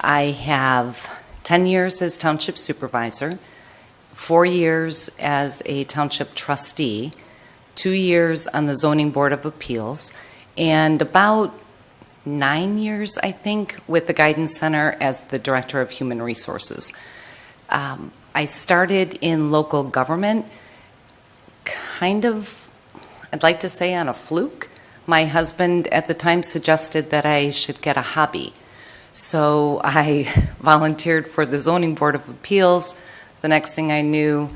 I have 10 years as township supervisor, 4 years as a township trustee, 2 years on the Zoning Board of Appeals, and about 9 years, I think, with the Guidance Center as the Director of Human Resources. I started in local government kind of, I'd like to say, on a fluke. My husband at the time suggested that I should get a hobby. So I volunteered for the Zoning Board of Appeals. The next thing I knew,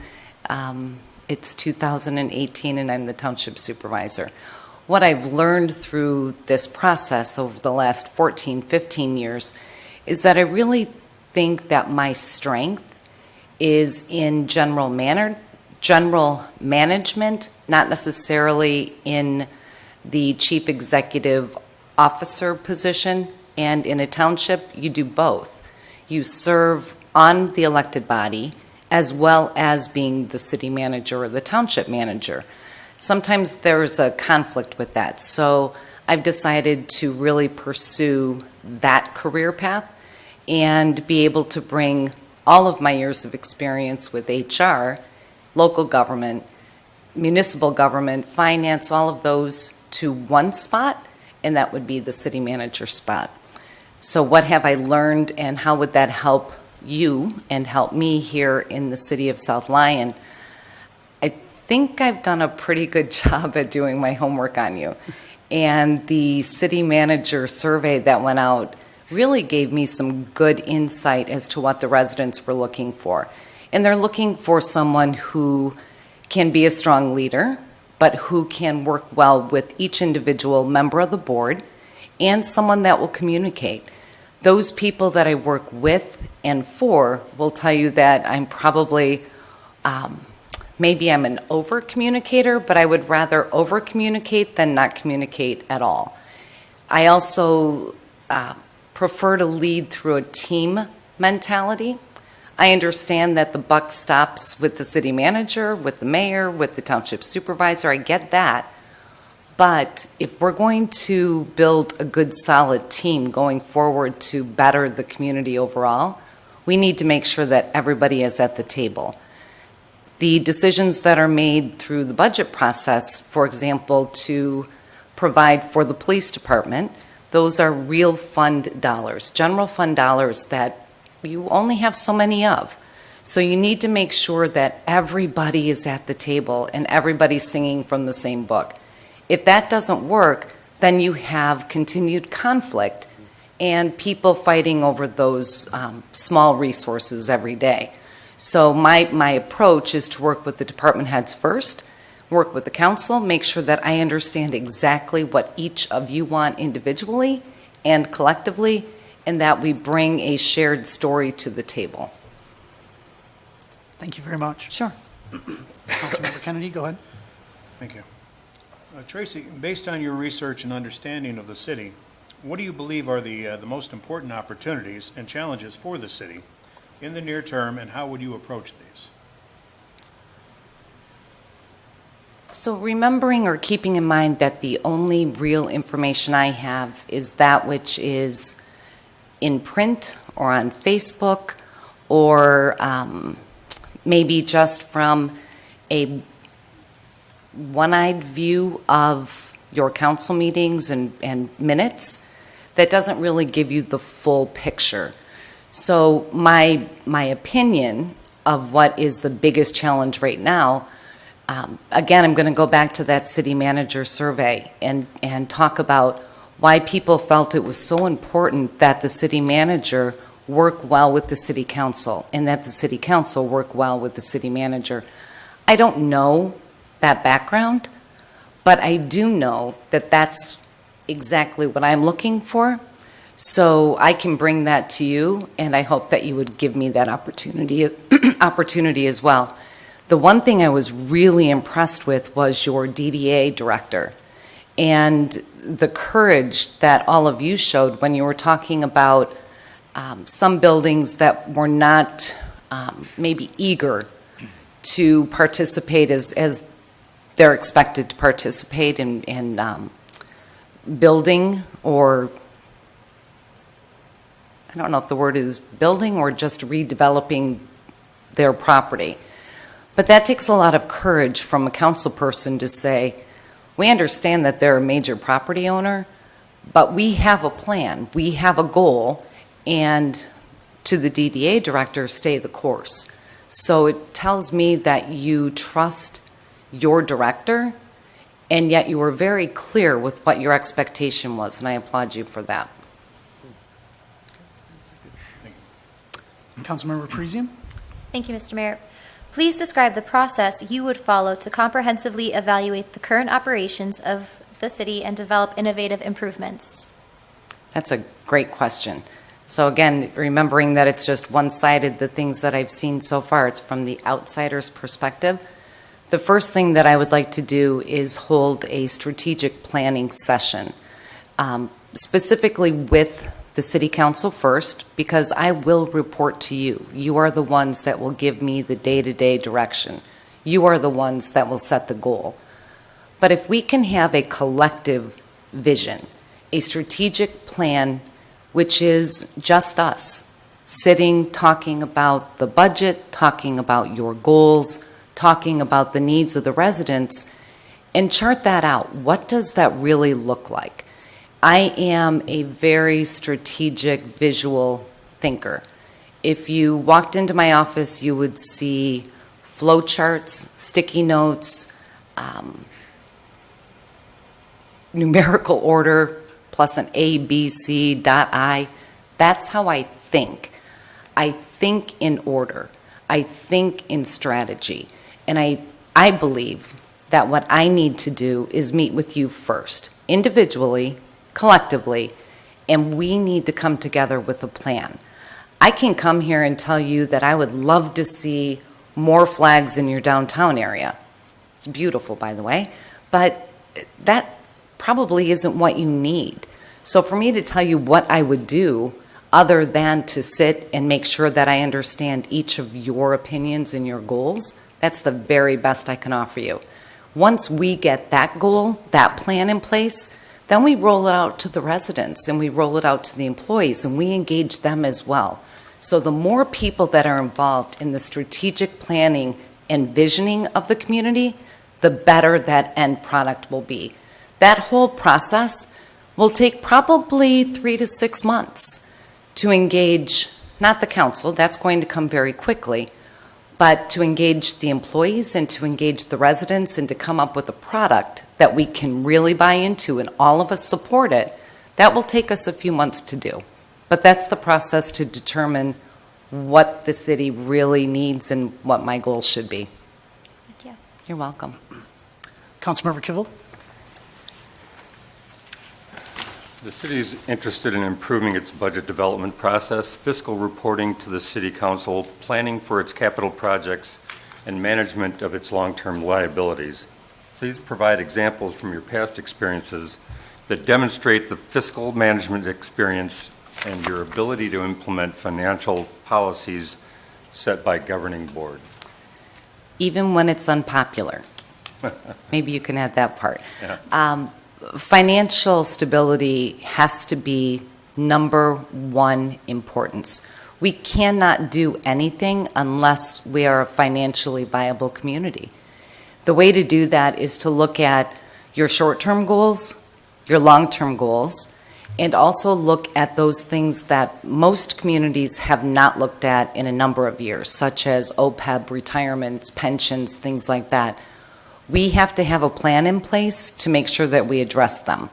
it's 2018 and I'm the township supervisor. What I've learned through this process over the last 14, 15 years is that I really think that my strength is in general management, not necessarily in the chief executive officer position. And in a township, you do both. You serve on the elected body as well as being the city manager or the township manager. Sometimes there's a conflict with that. So I've decided to really pursue that career path and be able to bring all of my years of experience with HR, local government, municipal government, finance, all of those to one spot, and that would be the city manager spot. So what have I learned and how would that help you and help me here in the city of South Lyon? I think I've done a pretty good job at doing my homework on you. And the city manager survey that went out really gave me some good insight as to what the residents were looking for. And they're looking for someone who can be a strong leader, but who can work well with each individual member of the board, and someone that will communicate. Those people that I work with and for will tell you that I'm probably, maybe I'm an over-communicator, but I would rather over-communicate than not communicate at all. I also prefer to lead through a team mentality. I understand that the buck stops with the city manager, with the mayor, with the township supervisor. I get that. But if we're going to build a good, solid team going forward to better the community overall, we need to make sure that everybody is at the table. The decisions that are made through the budget process, for example, to provide for the police department, those are real fund dollars, general fund dollars that you only have so many of. So you need to make sure that everybody is at the table and everybody's singing from the same book. If that doesn't work, then you have continued conflict and people fighting over those small resources every day. So my approach is to work with the department heads first, work with the council, make sure that I understand exactly what each of you want individually and collectively, and that we bring a shared story to the table. Thank you very much. Sure. Councilmember Kennedy, go ahead. Thank you. Tracy, based on your research and understanding of the city, what do you believe are the most important opportunities and challenges for the city in the near term, and how would you approach these? So remembering or keeping in mind that the only real information I have is that which is in print or on Facebook or maybe just from a one-eyed view of your council meetings and minutes, that doesn't really give you the full picture. So my opinion of what is the biggest challenge right now, again, I'm going to go back to that city manager survey and talk about why people felt it was so important that the city manager work well with the city council and that the city council work well with the city manager. I don't know that background, but I do know that that's exactly what I'm looking for. So I can bring that to you, and I hope that you would give me that opportunity as well. The one thing I was really impressed with was your DDA director and the courage that all of you showed when you were talking about some buildings that were not maybe eager to participate as they're expected to participate in building, or I don't know if the word is building or just redeveloping their property. But that takes a lot of courage from a council person to say, we understand that they're a major property owner, but we have a plan, we have a goal, and to the DDA director, stay the course. So it tells me that you trust your director, and yet you were very clear with what your expectation was, and I applaud you for that. Councilmember Parisian? Thank you, Mr. Mayor. Please describe the process you would follow to comprehensively evaluate the current operations of the city and develop innovative improvements. That's a great question. So again, remembering that it's just one-sided, the things that I've seen so far, it's from the outsider's perspective. The first thing that I would like to do is hold a strategic planning session, specifically with the city council first, because I will report to you. You are the ones that will give me the day-to-day direction. You are the ones that will set the goal. But if we can have a collective vision, a strategic plan, which is just us, sitting, talking about the budget, talking about your goals, talking about the needs of the residents, and chart that out. What does that really look like? I am a very strategic visual thinker. If you walked into my office, you would see flow charts, sticky notes, numerical order, plus an A, B, C, dot I. That's how I think. I think in order. I think in strategy. And I believe that what I need to do is meet with you first, individually, collectively, and we need to come together with a plan. I can come here and tell you that I would love to see more flags in your downtown area. It's beautiful, by the way, but that probably isn't what you need. So for me to tell you what I would do, other than to sit and make sure that I understand each of your opinions and your goals, that's the very best I can offer you. Once we get that goal, that plan in place, then we roll it out to the residents and we roll it out to the employees and we engage them as well. So the more people that are involved in the strategic planning and visioning of the community, the better that end product will be. That whole process will take probably 3 to 6 months to engage, not the council, that's going to come very quickly, but to engage the employees and to engage the residents and to come up with a product that we can really buy into and all of us support it. That will take us a few months to do. But that's the process to determine what the city really needs and what my goals should be. Thank you. You're welcome. Councilmember Kivel? The city is interested in improving its budget development process, fiscal reporting to the city council, planning for its capital projects, and management of its long-term liabilities. Please provide examples from your past experiences that demonstrate the fiscal management experience and your ability to implement financial policies set by governing board. Even when it's unpopular. Maybe you can add that part. Yeah. Financial stability has to be number one importance. We cannot do anything unless we are a financially viable community. The way to do that is to look at your short-term goals, your long-term goals, and also look at those things that most communities have not looked at in a number of years, such as OPEB, retirements, pensions, things like that. We have to have a plan in place to make sure that we address them.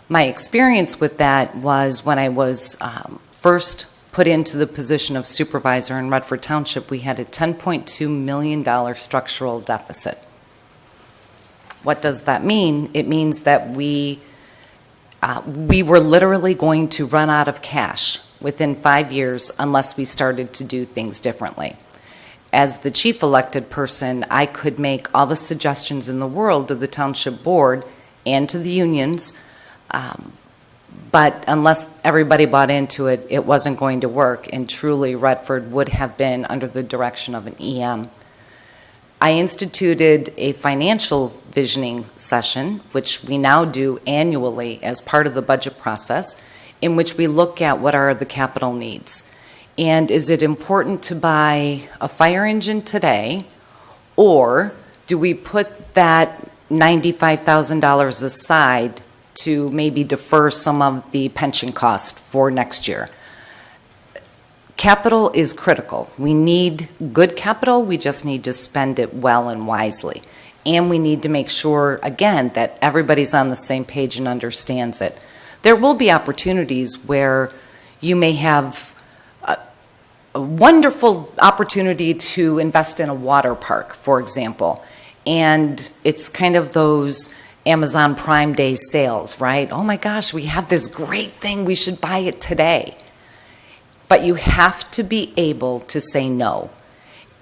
My experience with that was when I was first put into the position of supervisor in Redford Township, we had a $10.2 million structural deficit. What does that mean? It means that we were literally going to run out of cash within 5 years unless we started to do things differently. As the chief elected person, I could make all the suggestions in the world to the township board and to the unions, but unless everybody bought into it, it wasn't going to work, and truly Redford would have been under the direction of an EM. I instituted a financial visioning session, which we now do annually as part of the budget process, in which we look at what are the capital needs. And is it important to buy a fire engine today, Or do we put that $95,000 aside to maybe defer some of the pension cost for next year? Capital is critical. We need good capital, we just need to spend it well and wisely. And we need to make sure, again, that everybody's on the same page and understands it. There will be opportunities where you may have a wonderful opportunity to invest in a water park, for example. And it's kind of those Amazon Prime Day sales, right? Oh my gosh, we have this great thing, we should buy it today. But you have to be able to say no.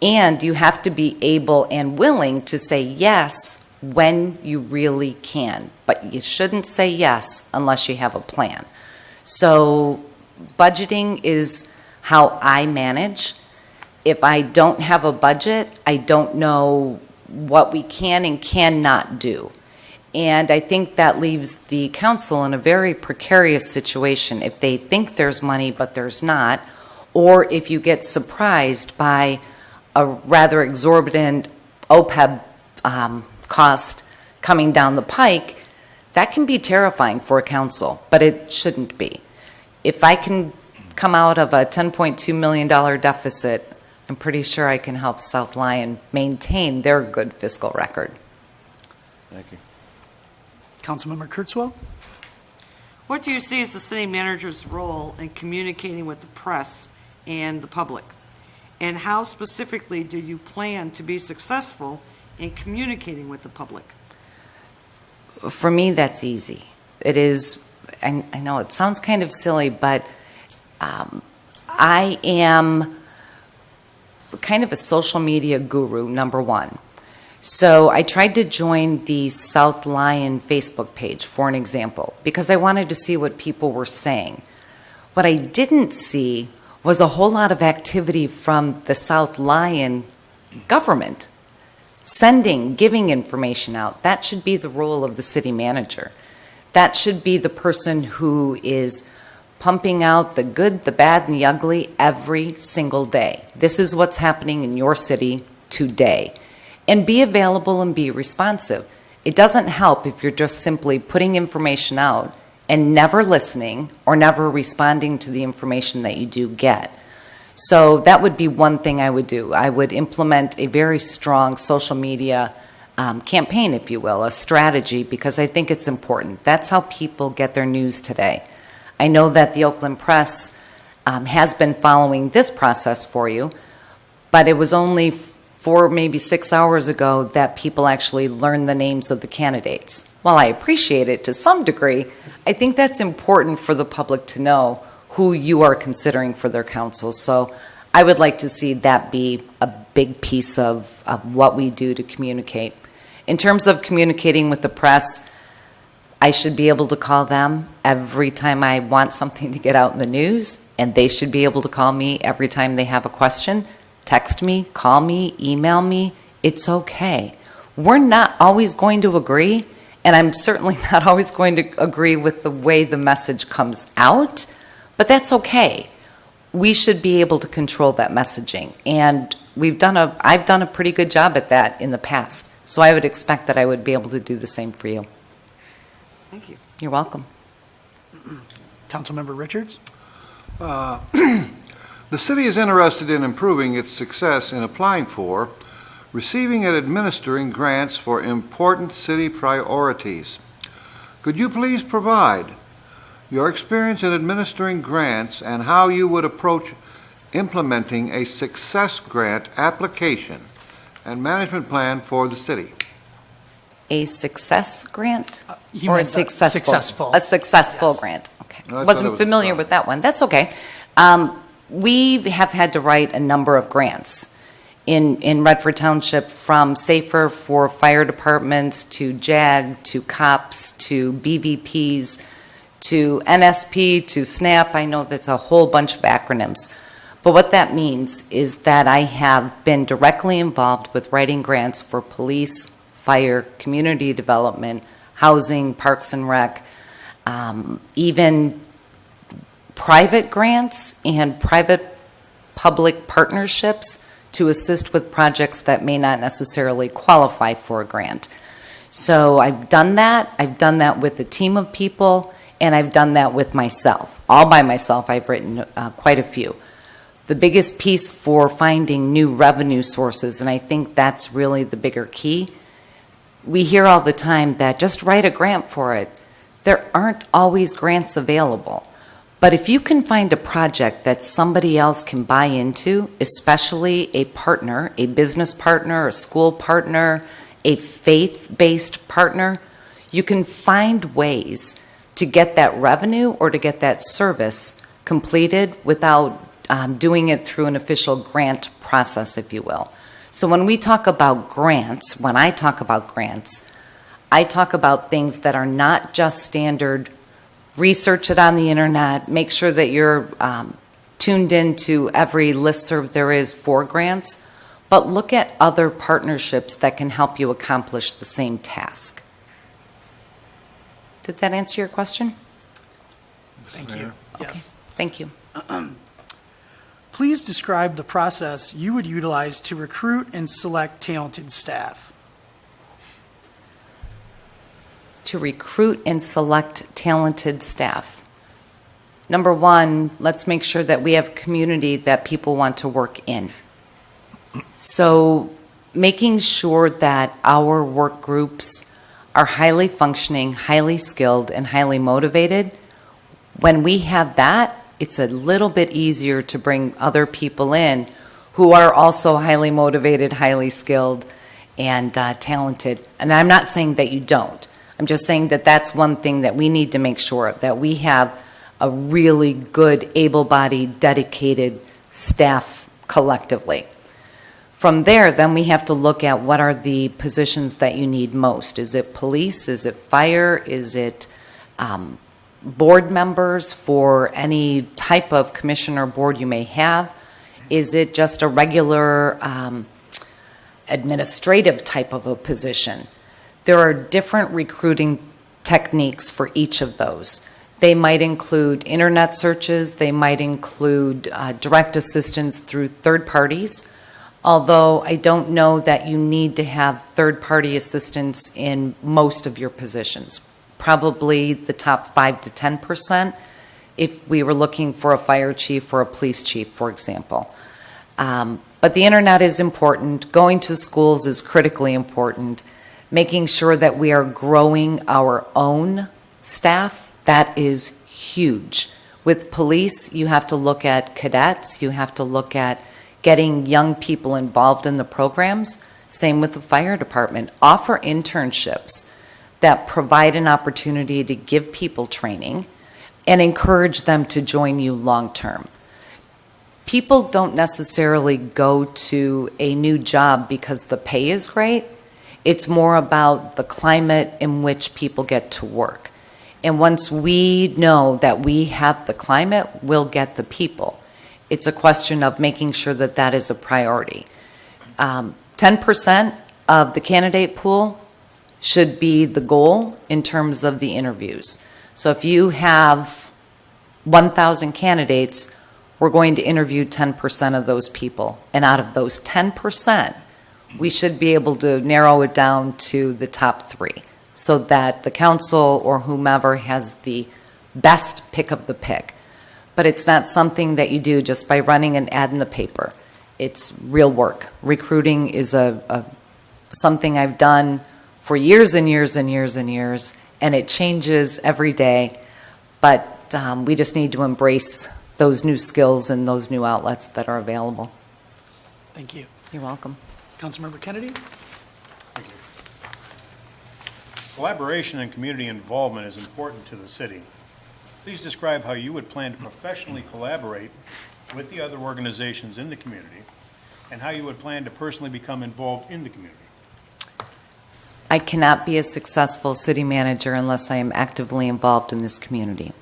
And you have to be able and willing to say yes when you really can. But you shouldn't say yes unless you have a plan. So budgeting is how I manage. If I don't have a budget, I don't know what we can and cannot do. And I think that leaves the council in a very precarious situation if they think there's money but there's not, or if you get surprised by a rather exorbitant OPEB cost coming down the pike. That can be terrifying for a council, but it shouldn't be. If I can come out of a $10.2 million deficit, I'm pretty sure I can help South Lyon maintain their good fiscal record. Thank you. Councilmember Kurtzwell? What do you see as the city manager's role in communicating with the press and the public? And how specifically do you plan to be successful in communicating with the public? For me, that's easy. It is, I know it sounds kind of silly, but I am kind of a social media guru, number one. So I tried to join the South Lyon Facebook page, for an example, because I wanted to see what people were saying. What I didn't see was a whole lot of activity from the South Lyon government, giving information out. That should be the role of the city manager. That should be the person who is pumping out the good, the bad, and the ugly every single day. This is what's happening in your city today. And be available and be responsive. It doesn't help if you're just simply putting information out and never listening or never responding to the information that you do get. So that would be one thing I would do. I would implement a very strong social media campaign, if you will, a strategy, because I think it's important. That's how people get their news today. I know that the Oakland Press has been following this process for you, but it was only 4, maybe 6 hours ago that people actually learned the names of the candidates. While I appreciate it to some degree, I think that's important for the public to know who you are considering for their council. So I would like to see that be a big piece of what we do to communicate. In terms of communicating with the press, I should be able to call them every time I want something to get out in the news, and they should be able to call me every time they have a question. Text me, call me, email me. It's okay. We're not always going to agree, and I'm certainly not always going to agree with the way the message comes out, but that's okay. We should be able to control that messaging, and I've done a pretty good job at that in the past, so I would expect that I would be able to do the same for you. Thank you. You're welcome. Councilmember Richards? The city is interested in improving its success in applying for, receiving, and administering grants for important city priorities. Could you please provide your experience in administering grants and how you would approach implementing a success grant application and management plan for the city? A success grant? He Or a meant successful? A successful grant. Okay. No, I thought it Wasn't was familiar a with that one. That's okay. We have had to write a number of grants in Redford Township, from SAFER for fire departments to JAG to COPS to BVPs to NSP to SNAP. I know that's a whole bunch of acronyms. But what that means is that I have been directly involved with writing grants for police, fire, community development, housing, parks and rec, even private grants and private-public partnerships to assist with projects that may not necessarily qualify for a grant. So I've done that. I've done that with a team of people, and I've done that with myself. All by myself, I've written quite a few. The biggest piece for finding new revenue sources, and I think that's really the bigger key, we hear all the time that just write a grant for it. There aren't always grants available. But if you can find a project that somebody else can buy into, especially a partner, a business partner, a school partner, a faith-based partner, you can find ways to get that revenue or to get that service completed without doing it through an official grant process, if you will. So when we talk about grants, when I talk about grants, I talk about things that are not just standard research it on the internet, make sure that you're tuned into every listserv there is for grants, but look at other partnerships that can help you accomplish the same task. Did that answer your question? Thank you. Yes. Thank you. Please describe the process you would utilize to recruit and select talented staff. To recruit and select talented staff. Number one, let's make sure that we have community that people want to work in. So making sure that our work groups are highly functioning, highly skilled, and highly motivated. When we have that, it's a little bit easier to bring other people in who are also highly motivated, highly skilled, and talented. And I'm not saying that you don't. I'm just saying that that's one thing that we need to make sure of, that we have a really good, able-bodied, dedicated staff collectively. From there, then we have to look at what are the positions that you need most. Is it police? Is it fire? Is it board members for any type of commission or board you may have? Is it just a regular administrative type of a position? There are different recruiting techniques for each of those. They might include internet searches. They might include direct assistance through third parties, although I don't know that you need to have third-party assistance in most of your positions. Probably the top 5 to 10% if we were looking for a fire chief or a police chief, for example. But the internet is important. Going to schools is critically important. Making sure that we are growing our own staff, that is huge. With police, you have to look at cadets. You have to look at getting young people involved in the programs. Same with the fire department. Offer internships that provide an opportunity to give people training and encourage them to join you long term. People don't necessarily go to a new job because the pay is great. It's more about the climate in which people get to work. And once we know that we have the climate, we'll get the people. It's a question of making sure that that is a priority. 10% of the candidate pool should be the goal in terms of the interviews. So if you have 1,000 candidates, we're going to interview 10% of those people. And out of those 10%, we should be able to narrow it down to the top 3 so that the council or whomever has the best pick of the pick. But it's not something that you do just by running an ad in the paper. It's real work. Recruiting is something I've done for years and years and years and years, and it changes every day. But we just need to embrace those new skills and those new outlets that are available. Thank you. You're welcome. Councilmember Kennedy? Collaboration and community involvement is important to the city. Please describe how you would plan to professionally collaborate with the other organizations in the community and how you would plan to personally become involved in the community. I cannot be a successful city manager unless I am actively involved in this community.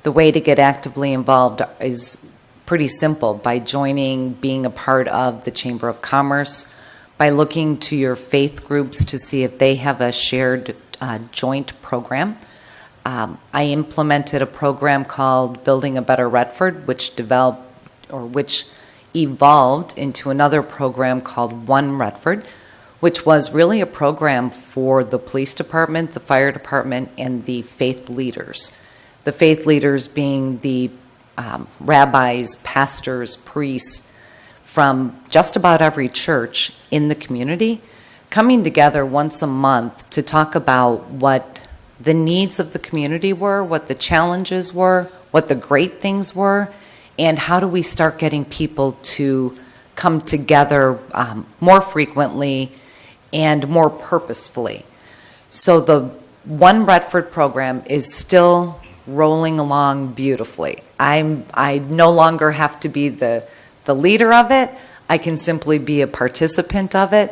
The way to get actively involved is pretty simple, by joining, being a part of the Chamber of Commerce, by looking to your faith groups to see if they have a shared joint program. I implemented a program called Building a Better Redford, which evolved into another program called One Redford, which was really a program for the police department, the fire department, and the faith leaders. The faith leaders being the rabbis, pastors, priests from just about every church in the community, coming together once a month to talk about what the needs of the community were, what the challenges were, what the great things were, and how do we start getting people to come together more frequently and more purposefully. So the One Redford program is still rolling along beautifully. I no longer have to be the leader of it. I can simply be a participant of it.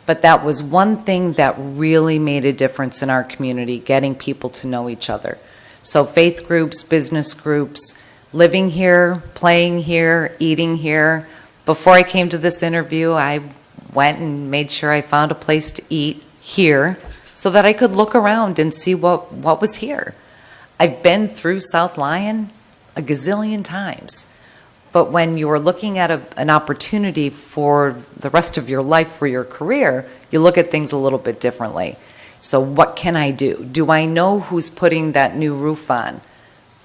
But that was one thing that really made a difference in our community, getting people to know each other. So faith groups, business groups, living here, playing here, eating here. Before I came to this interview, I went and made sure I found a place to eat here so that I could look around and see what was here. I've been through South Lyon a gazillion times, but when you're looking at an opportunity for the rest of your life, for your career, you look at things a little bit differently. So what can I do? Do I know who's putting that new roof on?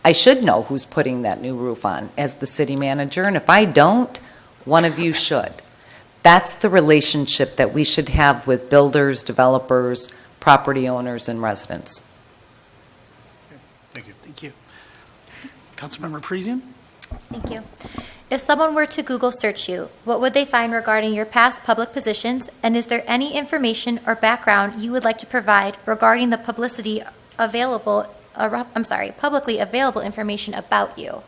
I should know who's putting that new roof on as the city manager, and if I don't, one of you should. That's the relationship that we should have with builders, developers, property owners, and residents. Thank you. Thank you. Councilmember Parisian? Thank you. If someone were to Google search you, what would they find regarding your past public positions, and is there any information or background you would like to provide regarding the publicly available information about you?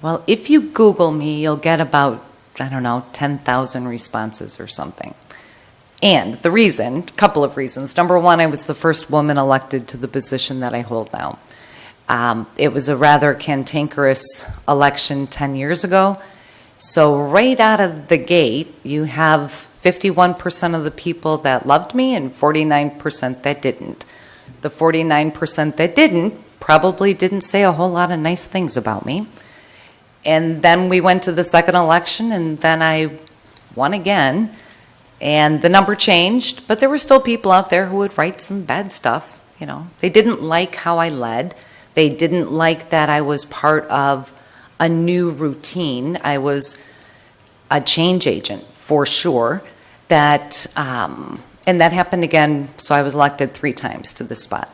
Well, if you Google me, you'll get about, 10,000 responses or something. And the reason, a couple of reasons. Number one, I was the first woman elected to the position that I hold now. It was a rather cantankerous election 10 years ago. So right out of the gate, you have 51% of the people that loved me and 49% that didn't. The 49% that didn't probably didn't say a whole lot of nice things about me. And then we went to the second election, and then I won again. And the number changed, but there were still people out there who would write some bad stuff. They didn't like how I led. They didn't like that I was part of a new routine. I was a change agent for sure. And that happened again, so I was elected 3 times to this spot.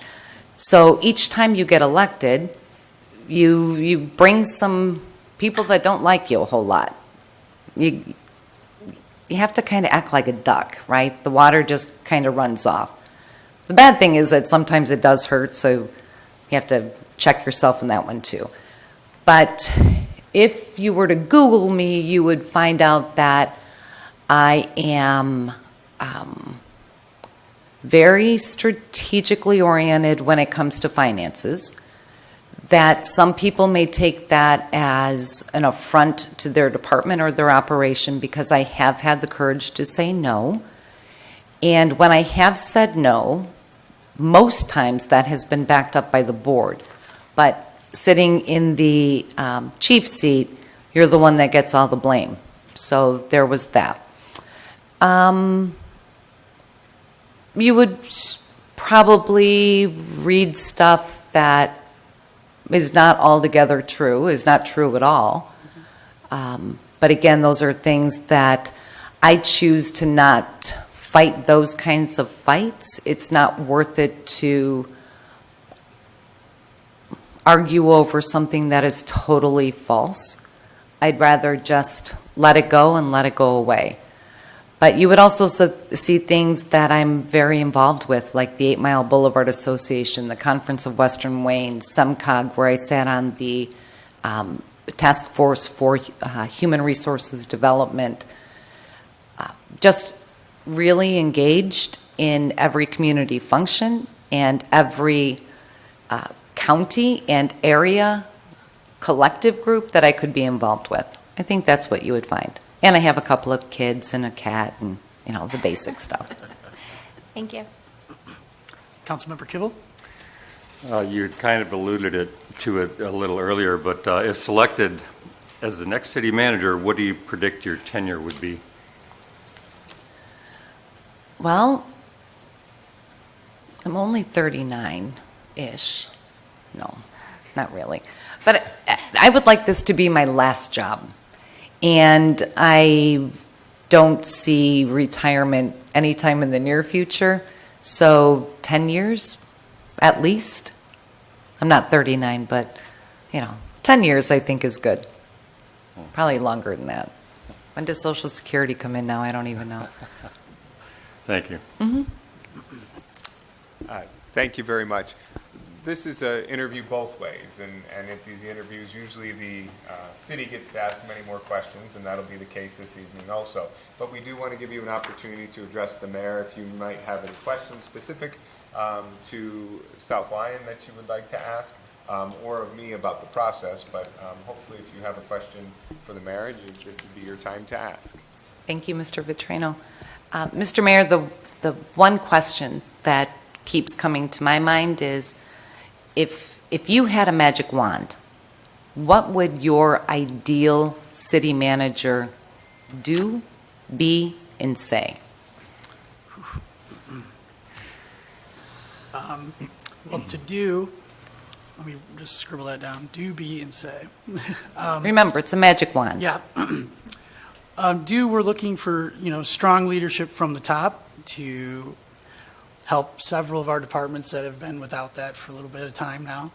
So each time you get elected, you bring some people that don't like you a whole lot. You have to kind of act like a duck, right? The water just kind of runs off. The bad thing is that sometimes it does hurt, so you have to check yourself in that one too. But if you were to Google me, you would find out that I am very strategically oriented when it comes to finances, that some people may take that as an affront to their department or their operation because I have had the courage to say no. And when I have said no, most times that has been backed up by the board. But sitting in the chief seat, you're the one that gets all the blame. So there was that. You would probably read stuff that is not altogether true, is not true at all. But again, those are things that I choose to not fight those kinds of fights. It's not worth it to argue over something that is totally false. I'd rather just let it go and let it go away. But you would also see things that I'm very involved with, like the 8 Mile Boulevard Association, the Conference of Western Wayne, SEMCOG, where I sat on the Task Force for Human Resources Development. Just really engaged in every community function and every county and area collective group that I could be involved with. I think that's what you would find. And I have a couple of kids and a cat and, the basic stuff. Thank you. Councilmember Kibble? You kind of alluded to it a little earlier, but if selected, As the next city manager, what do you predict your tenure would be? Well, I'm only 39-ish. No, not really. But I would like this to be my last job. And I don't see retirement anytime in the near future. So 10 years, at least. I'm not 39, but, 10 years I think is good. Probably longer than that. When does Social Security come in now? I don't even know. Thank you. Thank you very much. This is an interview both ways, and at these interviews, usually the city gets to ask many more questions, and that'll be the case this evening also. But we do want to give you an opportunity to address the mayor if you might have any questions specific to South Lyon that you would like to ask, or of me about the process. But hopefully if you have a question for the mayor, this would be your time to ask. Thank you, Mr. Vitrano. Mr. Mayor, the one question that keeps coming to my mind is, if you had a magic wand, what would your ideal city manager do, be, and say? Well, to do, let me just scribble that down, do, be, and say. Remember, it's a magic wand. Yeah. We're looking for, strong leadership from the top to help several of our departments that have been without that for a little bit of time now.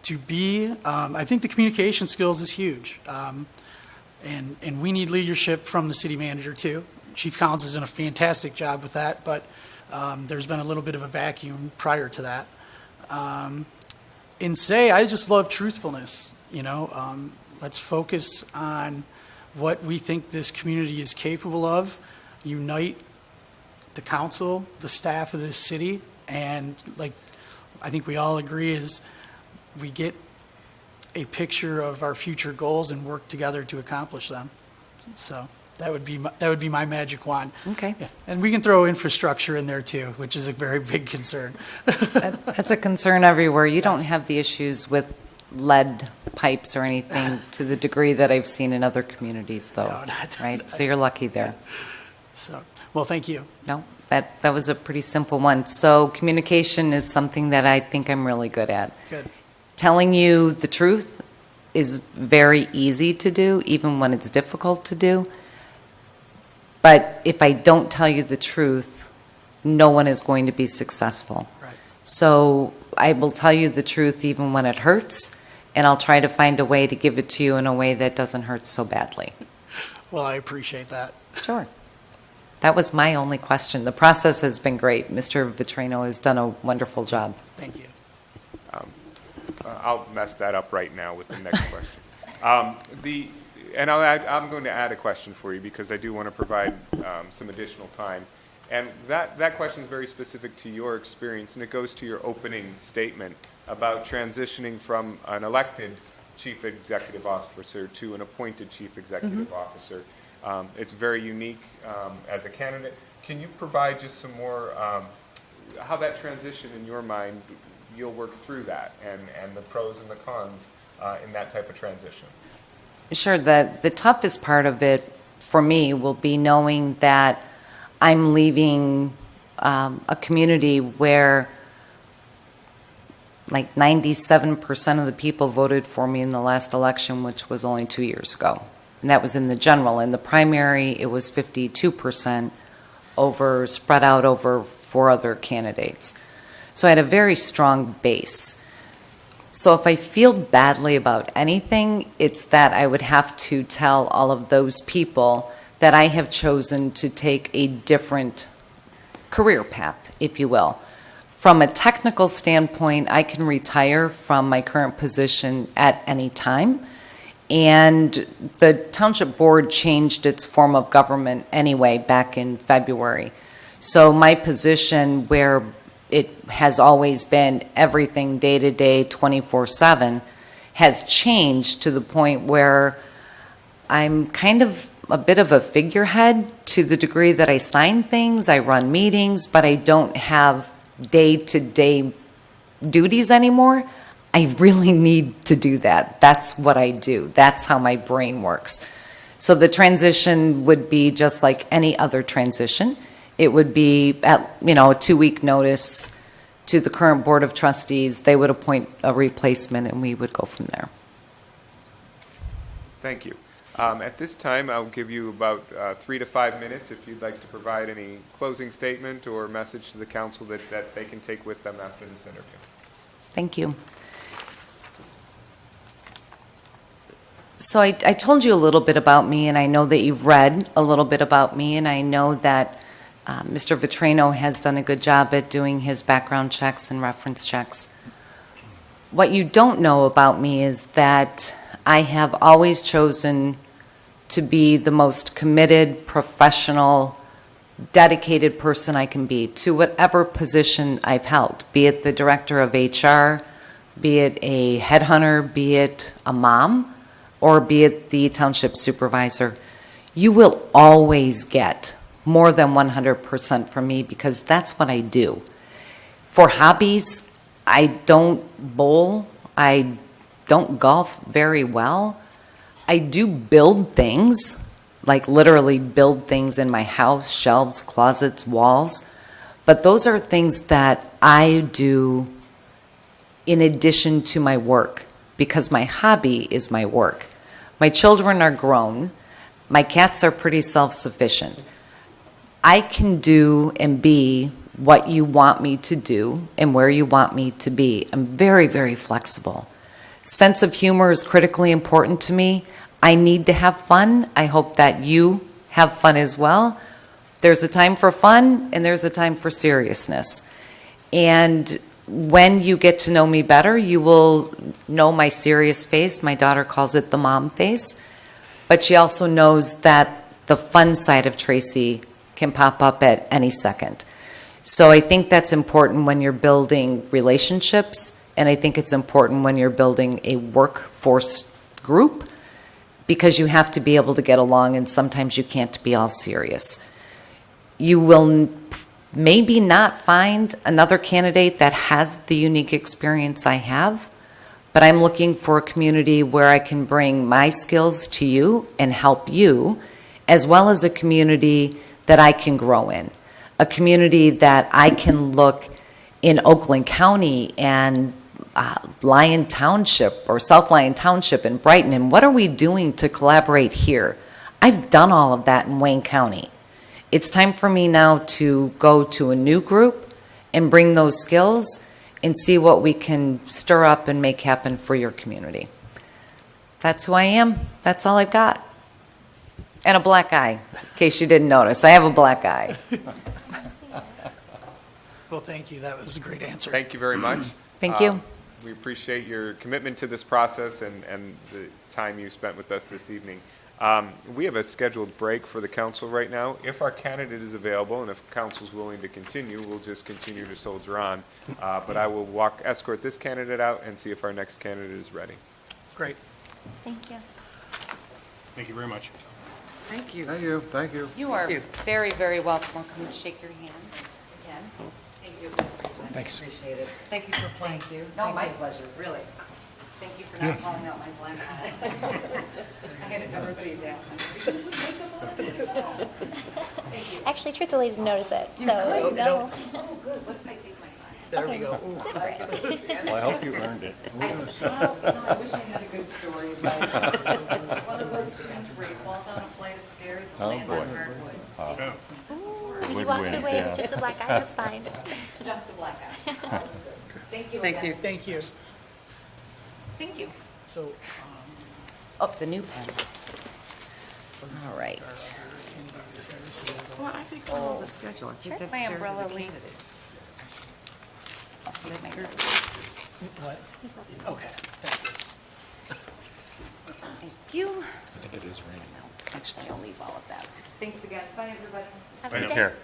To be, I think the communication skills is huge. And we need leadership from the city manager too. Chief Collins has done a fantastic job with that, but there's been a little bit of a vacuum prior to that. And say, I just love truthfulness, let's focus on what we think this community is capable of, unite the council, the staff of this city, and I think we all agree is we get a picture of our future goals and work together to accomplish them. So that would be my magic wand. Okay. Yeah. And we can throw infrastructure in there too, which is a very big concern. That's a concern everywhere. You don't have the issues with lead pipes or anything to the degree that I've seen in other communities, though, No, not- right? So you're lucky there. So, well, thank you. No, that was a pretty simple one. So communication is something that I think I'm really good at. Good. Telling you the truth is very easy to do, even when it's difficult to do. But if I don't tell you the truth, no one is going to be successful. Right. So I will tell you the truth even when it hurts, and I'll try to find a way to give it to you in a way that doesn't hurt so badly. Well, I appreciate that. Sure. That was my only question. The process has been great. Mr. Vitrano has done a wonderful job. Thank you. I'll mess that up right now with the next question. I'm going to add a question for you because I do want to provide some additional time. And that question is very specific to your experience, and it goes to your opening statement about transitioning from an elected chief executive officer to an appointed chief executive officer. It's very unique as a candidate. Can you provide just some more, how that transition in your mind, you'll work through that and the pros and the cons in that type of transition? Sure. The toughest part of it for me will be knowing that I'm leaving a community where like 97% of the people voted for me in the last election, which was only 2 years ago. And that was in the general. In the primary, it was 52% spread out over 4 other candidates. So I had a very strong base. So if I feel badly about anything, it's that I would have to tell all of those people that I have chosen to take a different career path, if you will. From a technical standpoint, I can retire from my current position at any time. And the township board changed its form of government anyway back in February. So my position, where it has always been everything day-to-day, 24/7, has changed to the point where I'm kind of a bit of a figurehead to the degree that I sign things, I run meetings, but I don't have day-to-day duties anymore. I really need to do that. That's what I do. That's how my brain works. So the transition would be just like any other transition. It would be at, a 2-week notice to the current Board of Trustees. They would appoint a replacement, and we would go from there. Thank you. At this time, I'll give you about 3 to 5 minutes if you'd like to provide any closing statement or message to the council that they can take with them after this interview. Thank you. So I told you a little bit about me, and I know that you've read a little bit about me, and I know that Mr. Vitrano has done a good job at doing his background checks and reference checks. What you don't know about me is that I have always chosen to be the most committed, professional, dedicated person I can be to whatever position I've held, be it the director of HR, be it a headhunter, be it a mom, or be it the township supervisor. You will always get more than 100% from me because that's what I do. For hobbies, I don't bowl, I don't golf very well. I do build things, like literally build things in my house, shelves, closets, walls. But those are things that I do in addition to my work, because my hobby is my work. My children are grown. My cats are pretty self-sufficient. I can do and be what you want me to do and where you want me to be. I'm very, very flexible. Sense of humor is critically important to me. I need to have fun. I hope that you have fun as well. There's a time for fun and there's a time for seriousness. And when you get to know me better, you will know my serious face. My daughter calls it the mom face. But she also knows that the fun side of Tracy can pop up at any second. So I think that's important when you're building relationships, and I think it's important when you're building a workforce group, because you have to be able to get along, and sometimes you can't be all serious. You will maybe not find another candidate that has the unique experience I have, but I'm looking for a community where I can bring my skills to you and help you, as well as a community that I can grow in, a community that I can look in Oakland County and Lyon Township or South Lyon Township and Brighton, and what are we doing to collaborate here? I've done all of that in Wayne County. It's time for me now to go to a new group and bring those skills and see what we can stir up and make happen for your community. That's who I am. That's all I've got. And a black eye, in case you didn't notice. I have a black eye. Well, thank you. That was a great answer. Thank you very much. Thank you. We appreciate your commitment to this process and the time you spent with us this evening. We have a scheduled break for the council right now. If our candidate is available and if council's willing to continue, we'll just continue to soldier on. But I will escort this candidate out and see if our next candidate is ready. Great. Thank you. Thank you very much. Thank you. Thank you, thank you. You are very, very welcome. Come and shake your hands again. Thank you. Thanks. Appreciate it. Thank you for playing. Thank you. No, my pleasure, really. Thank you for not calling out my black eye. Everybody's asking. Actually, truthfully, didn't notice it, so no. Oh, good. What if I take my glasses? There we go. Well, I hope you earned it. I wish I had a good story about it. It's one of those things where you fall down a flight of stairs and Oh, land boy. on hardwood. You Wood walked wins, away yeah. with just a black eye, that's fine. Just a black eye. Thank you. Thank again. you. Thank you. Thank you. So, Oh, the new pen. All right. Well, I think follow the schedule. I think Sure. that's My fair to umbrella the lead. candidates. I'll take my what? Okay. Thank you. I think it is raining. Actually, I'll leave all of that. Thanks again. Bye, everybody. Have a good Take day. care.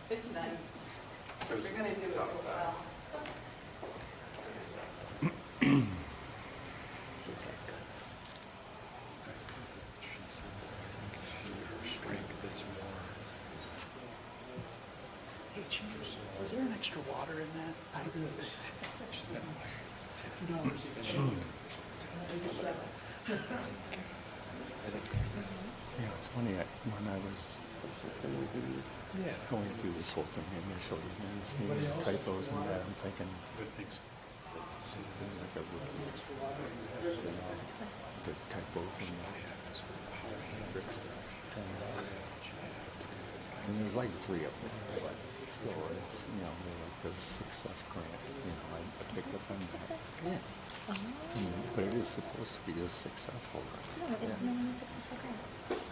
It's nice. You're going to do it as well. Her strength is more. Hey, Chief. Is there an extra water in that? Yeah, it's funny, when I was going through this whole thing initially, and you see the typos and that, I'm thinking, Good, thanks. there's like a rookie, you know, the typos and that. And there's like 3 of them, but still, it's, you know, they're like the success grant, you know, I picked up on that. Yeah. But it is supposed to be a successful grant. No, it didn't know a successful grant.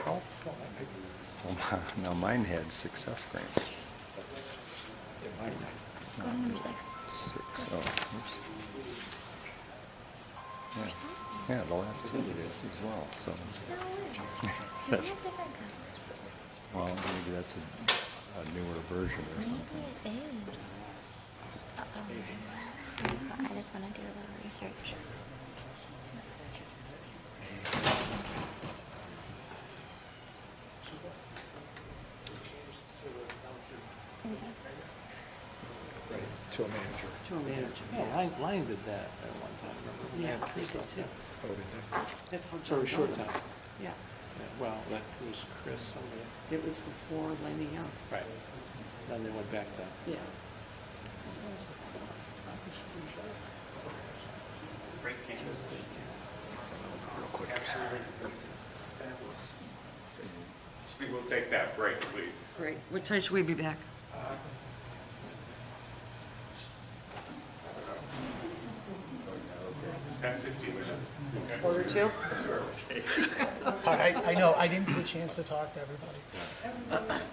Oh, well, now mine had success grants. Go to number 6. 6, oh, oops. Yeah, the last 2 did it as well, so, Do we have different colors? well, maybe that's a newer version or something. Maybe it is. I just want to do a little research. Right, to a manager. To a manager. Yeah, Lyon did that at one time, remember? We Yeah, had they Chris did up too. there. Oh, did they? That's how For a John short done it. time. Yeah, Yeah, well, that was Chris, somebody, it was before Lenny Young. right. Then they went back to, Yeah. Real quick. We will take that break, please. Great. What time should we be back? 10, 15 minutes. Quarter two? All right, I know, I didn't get a chance to talk to everybody.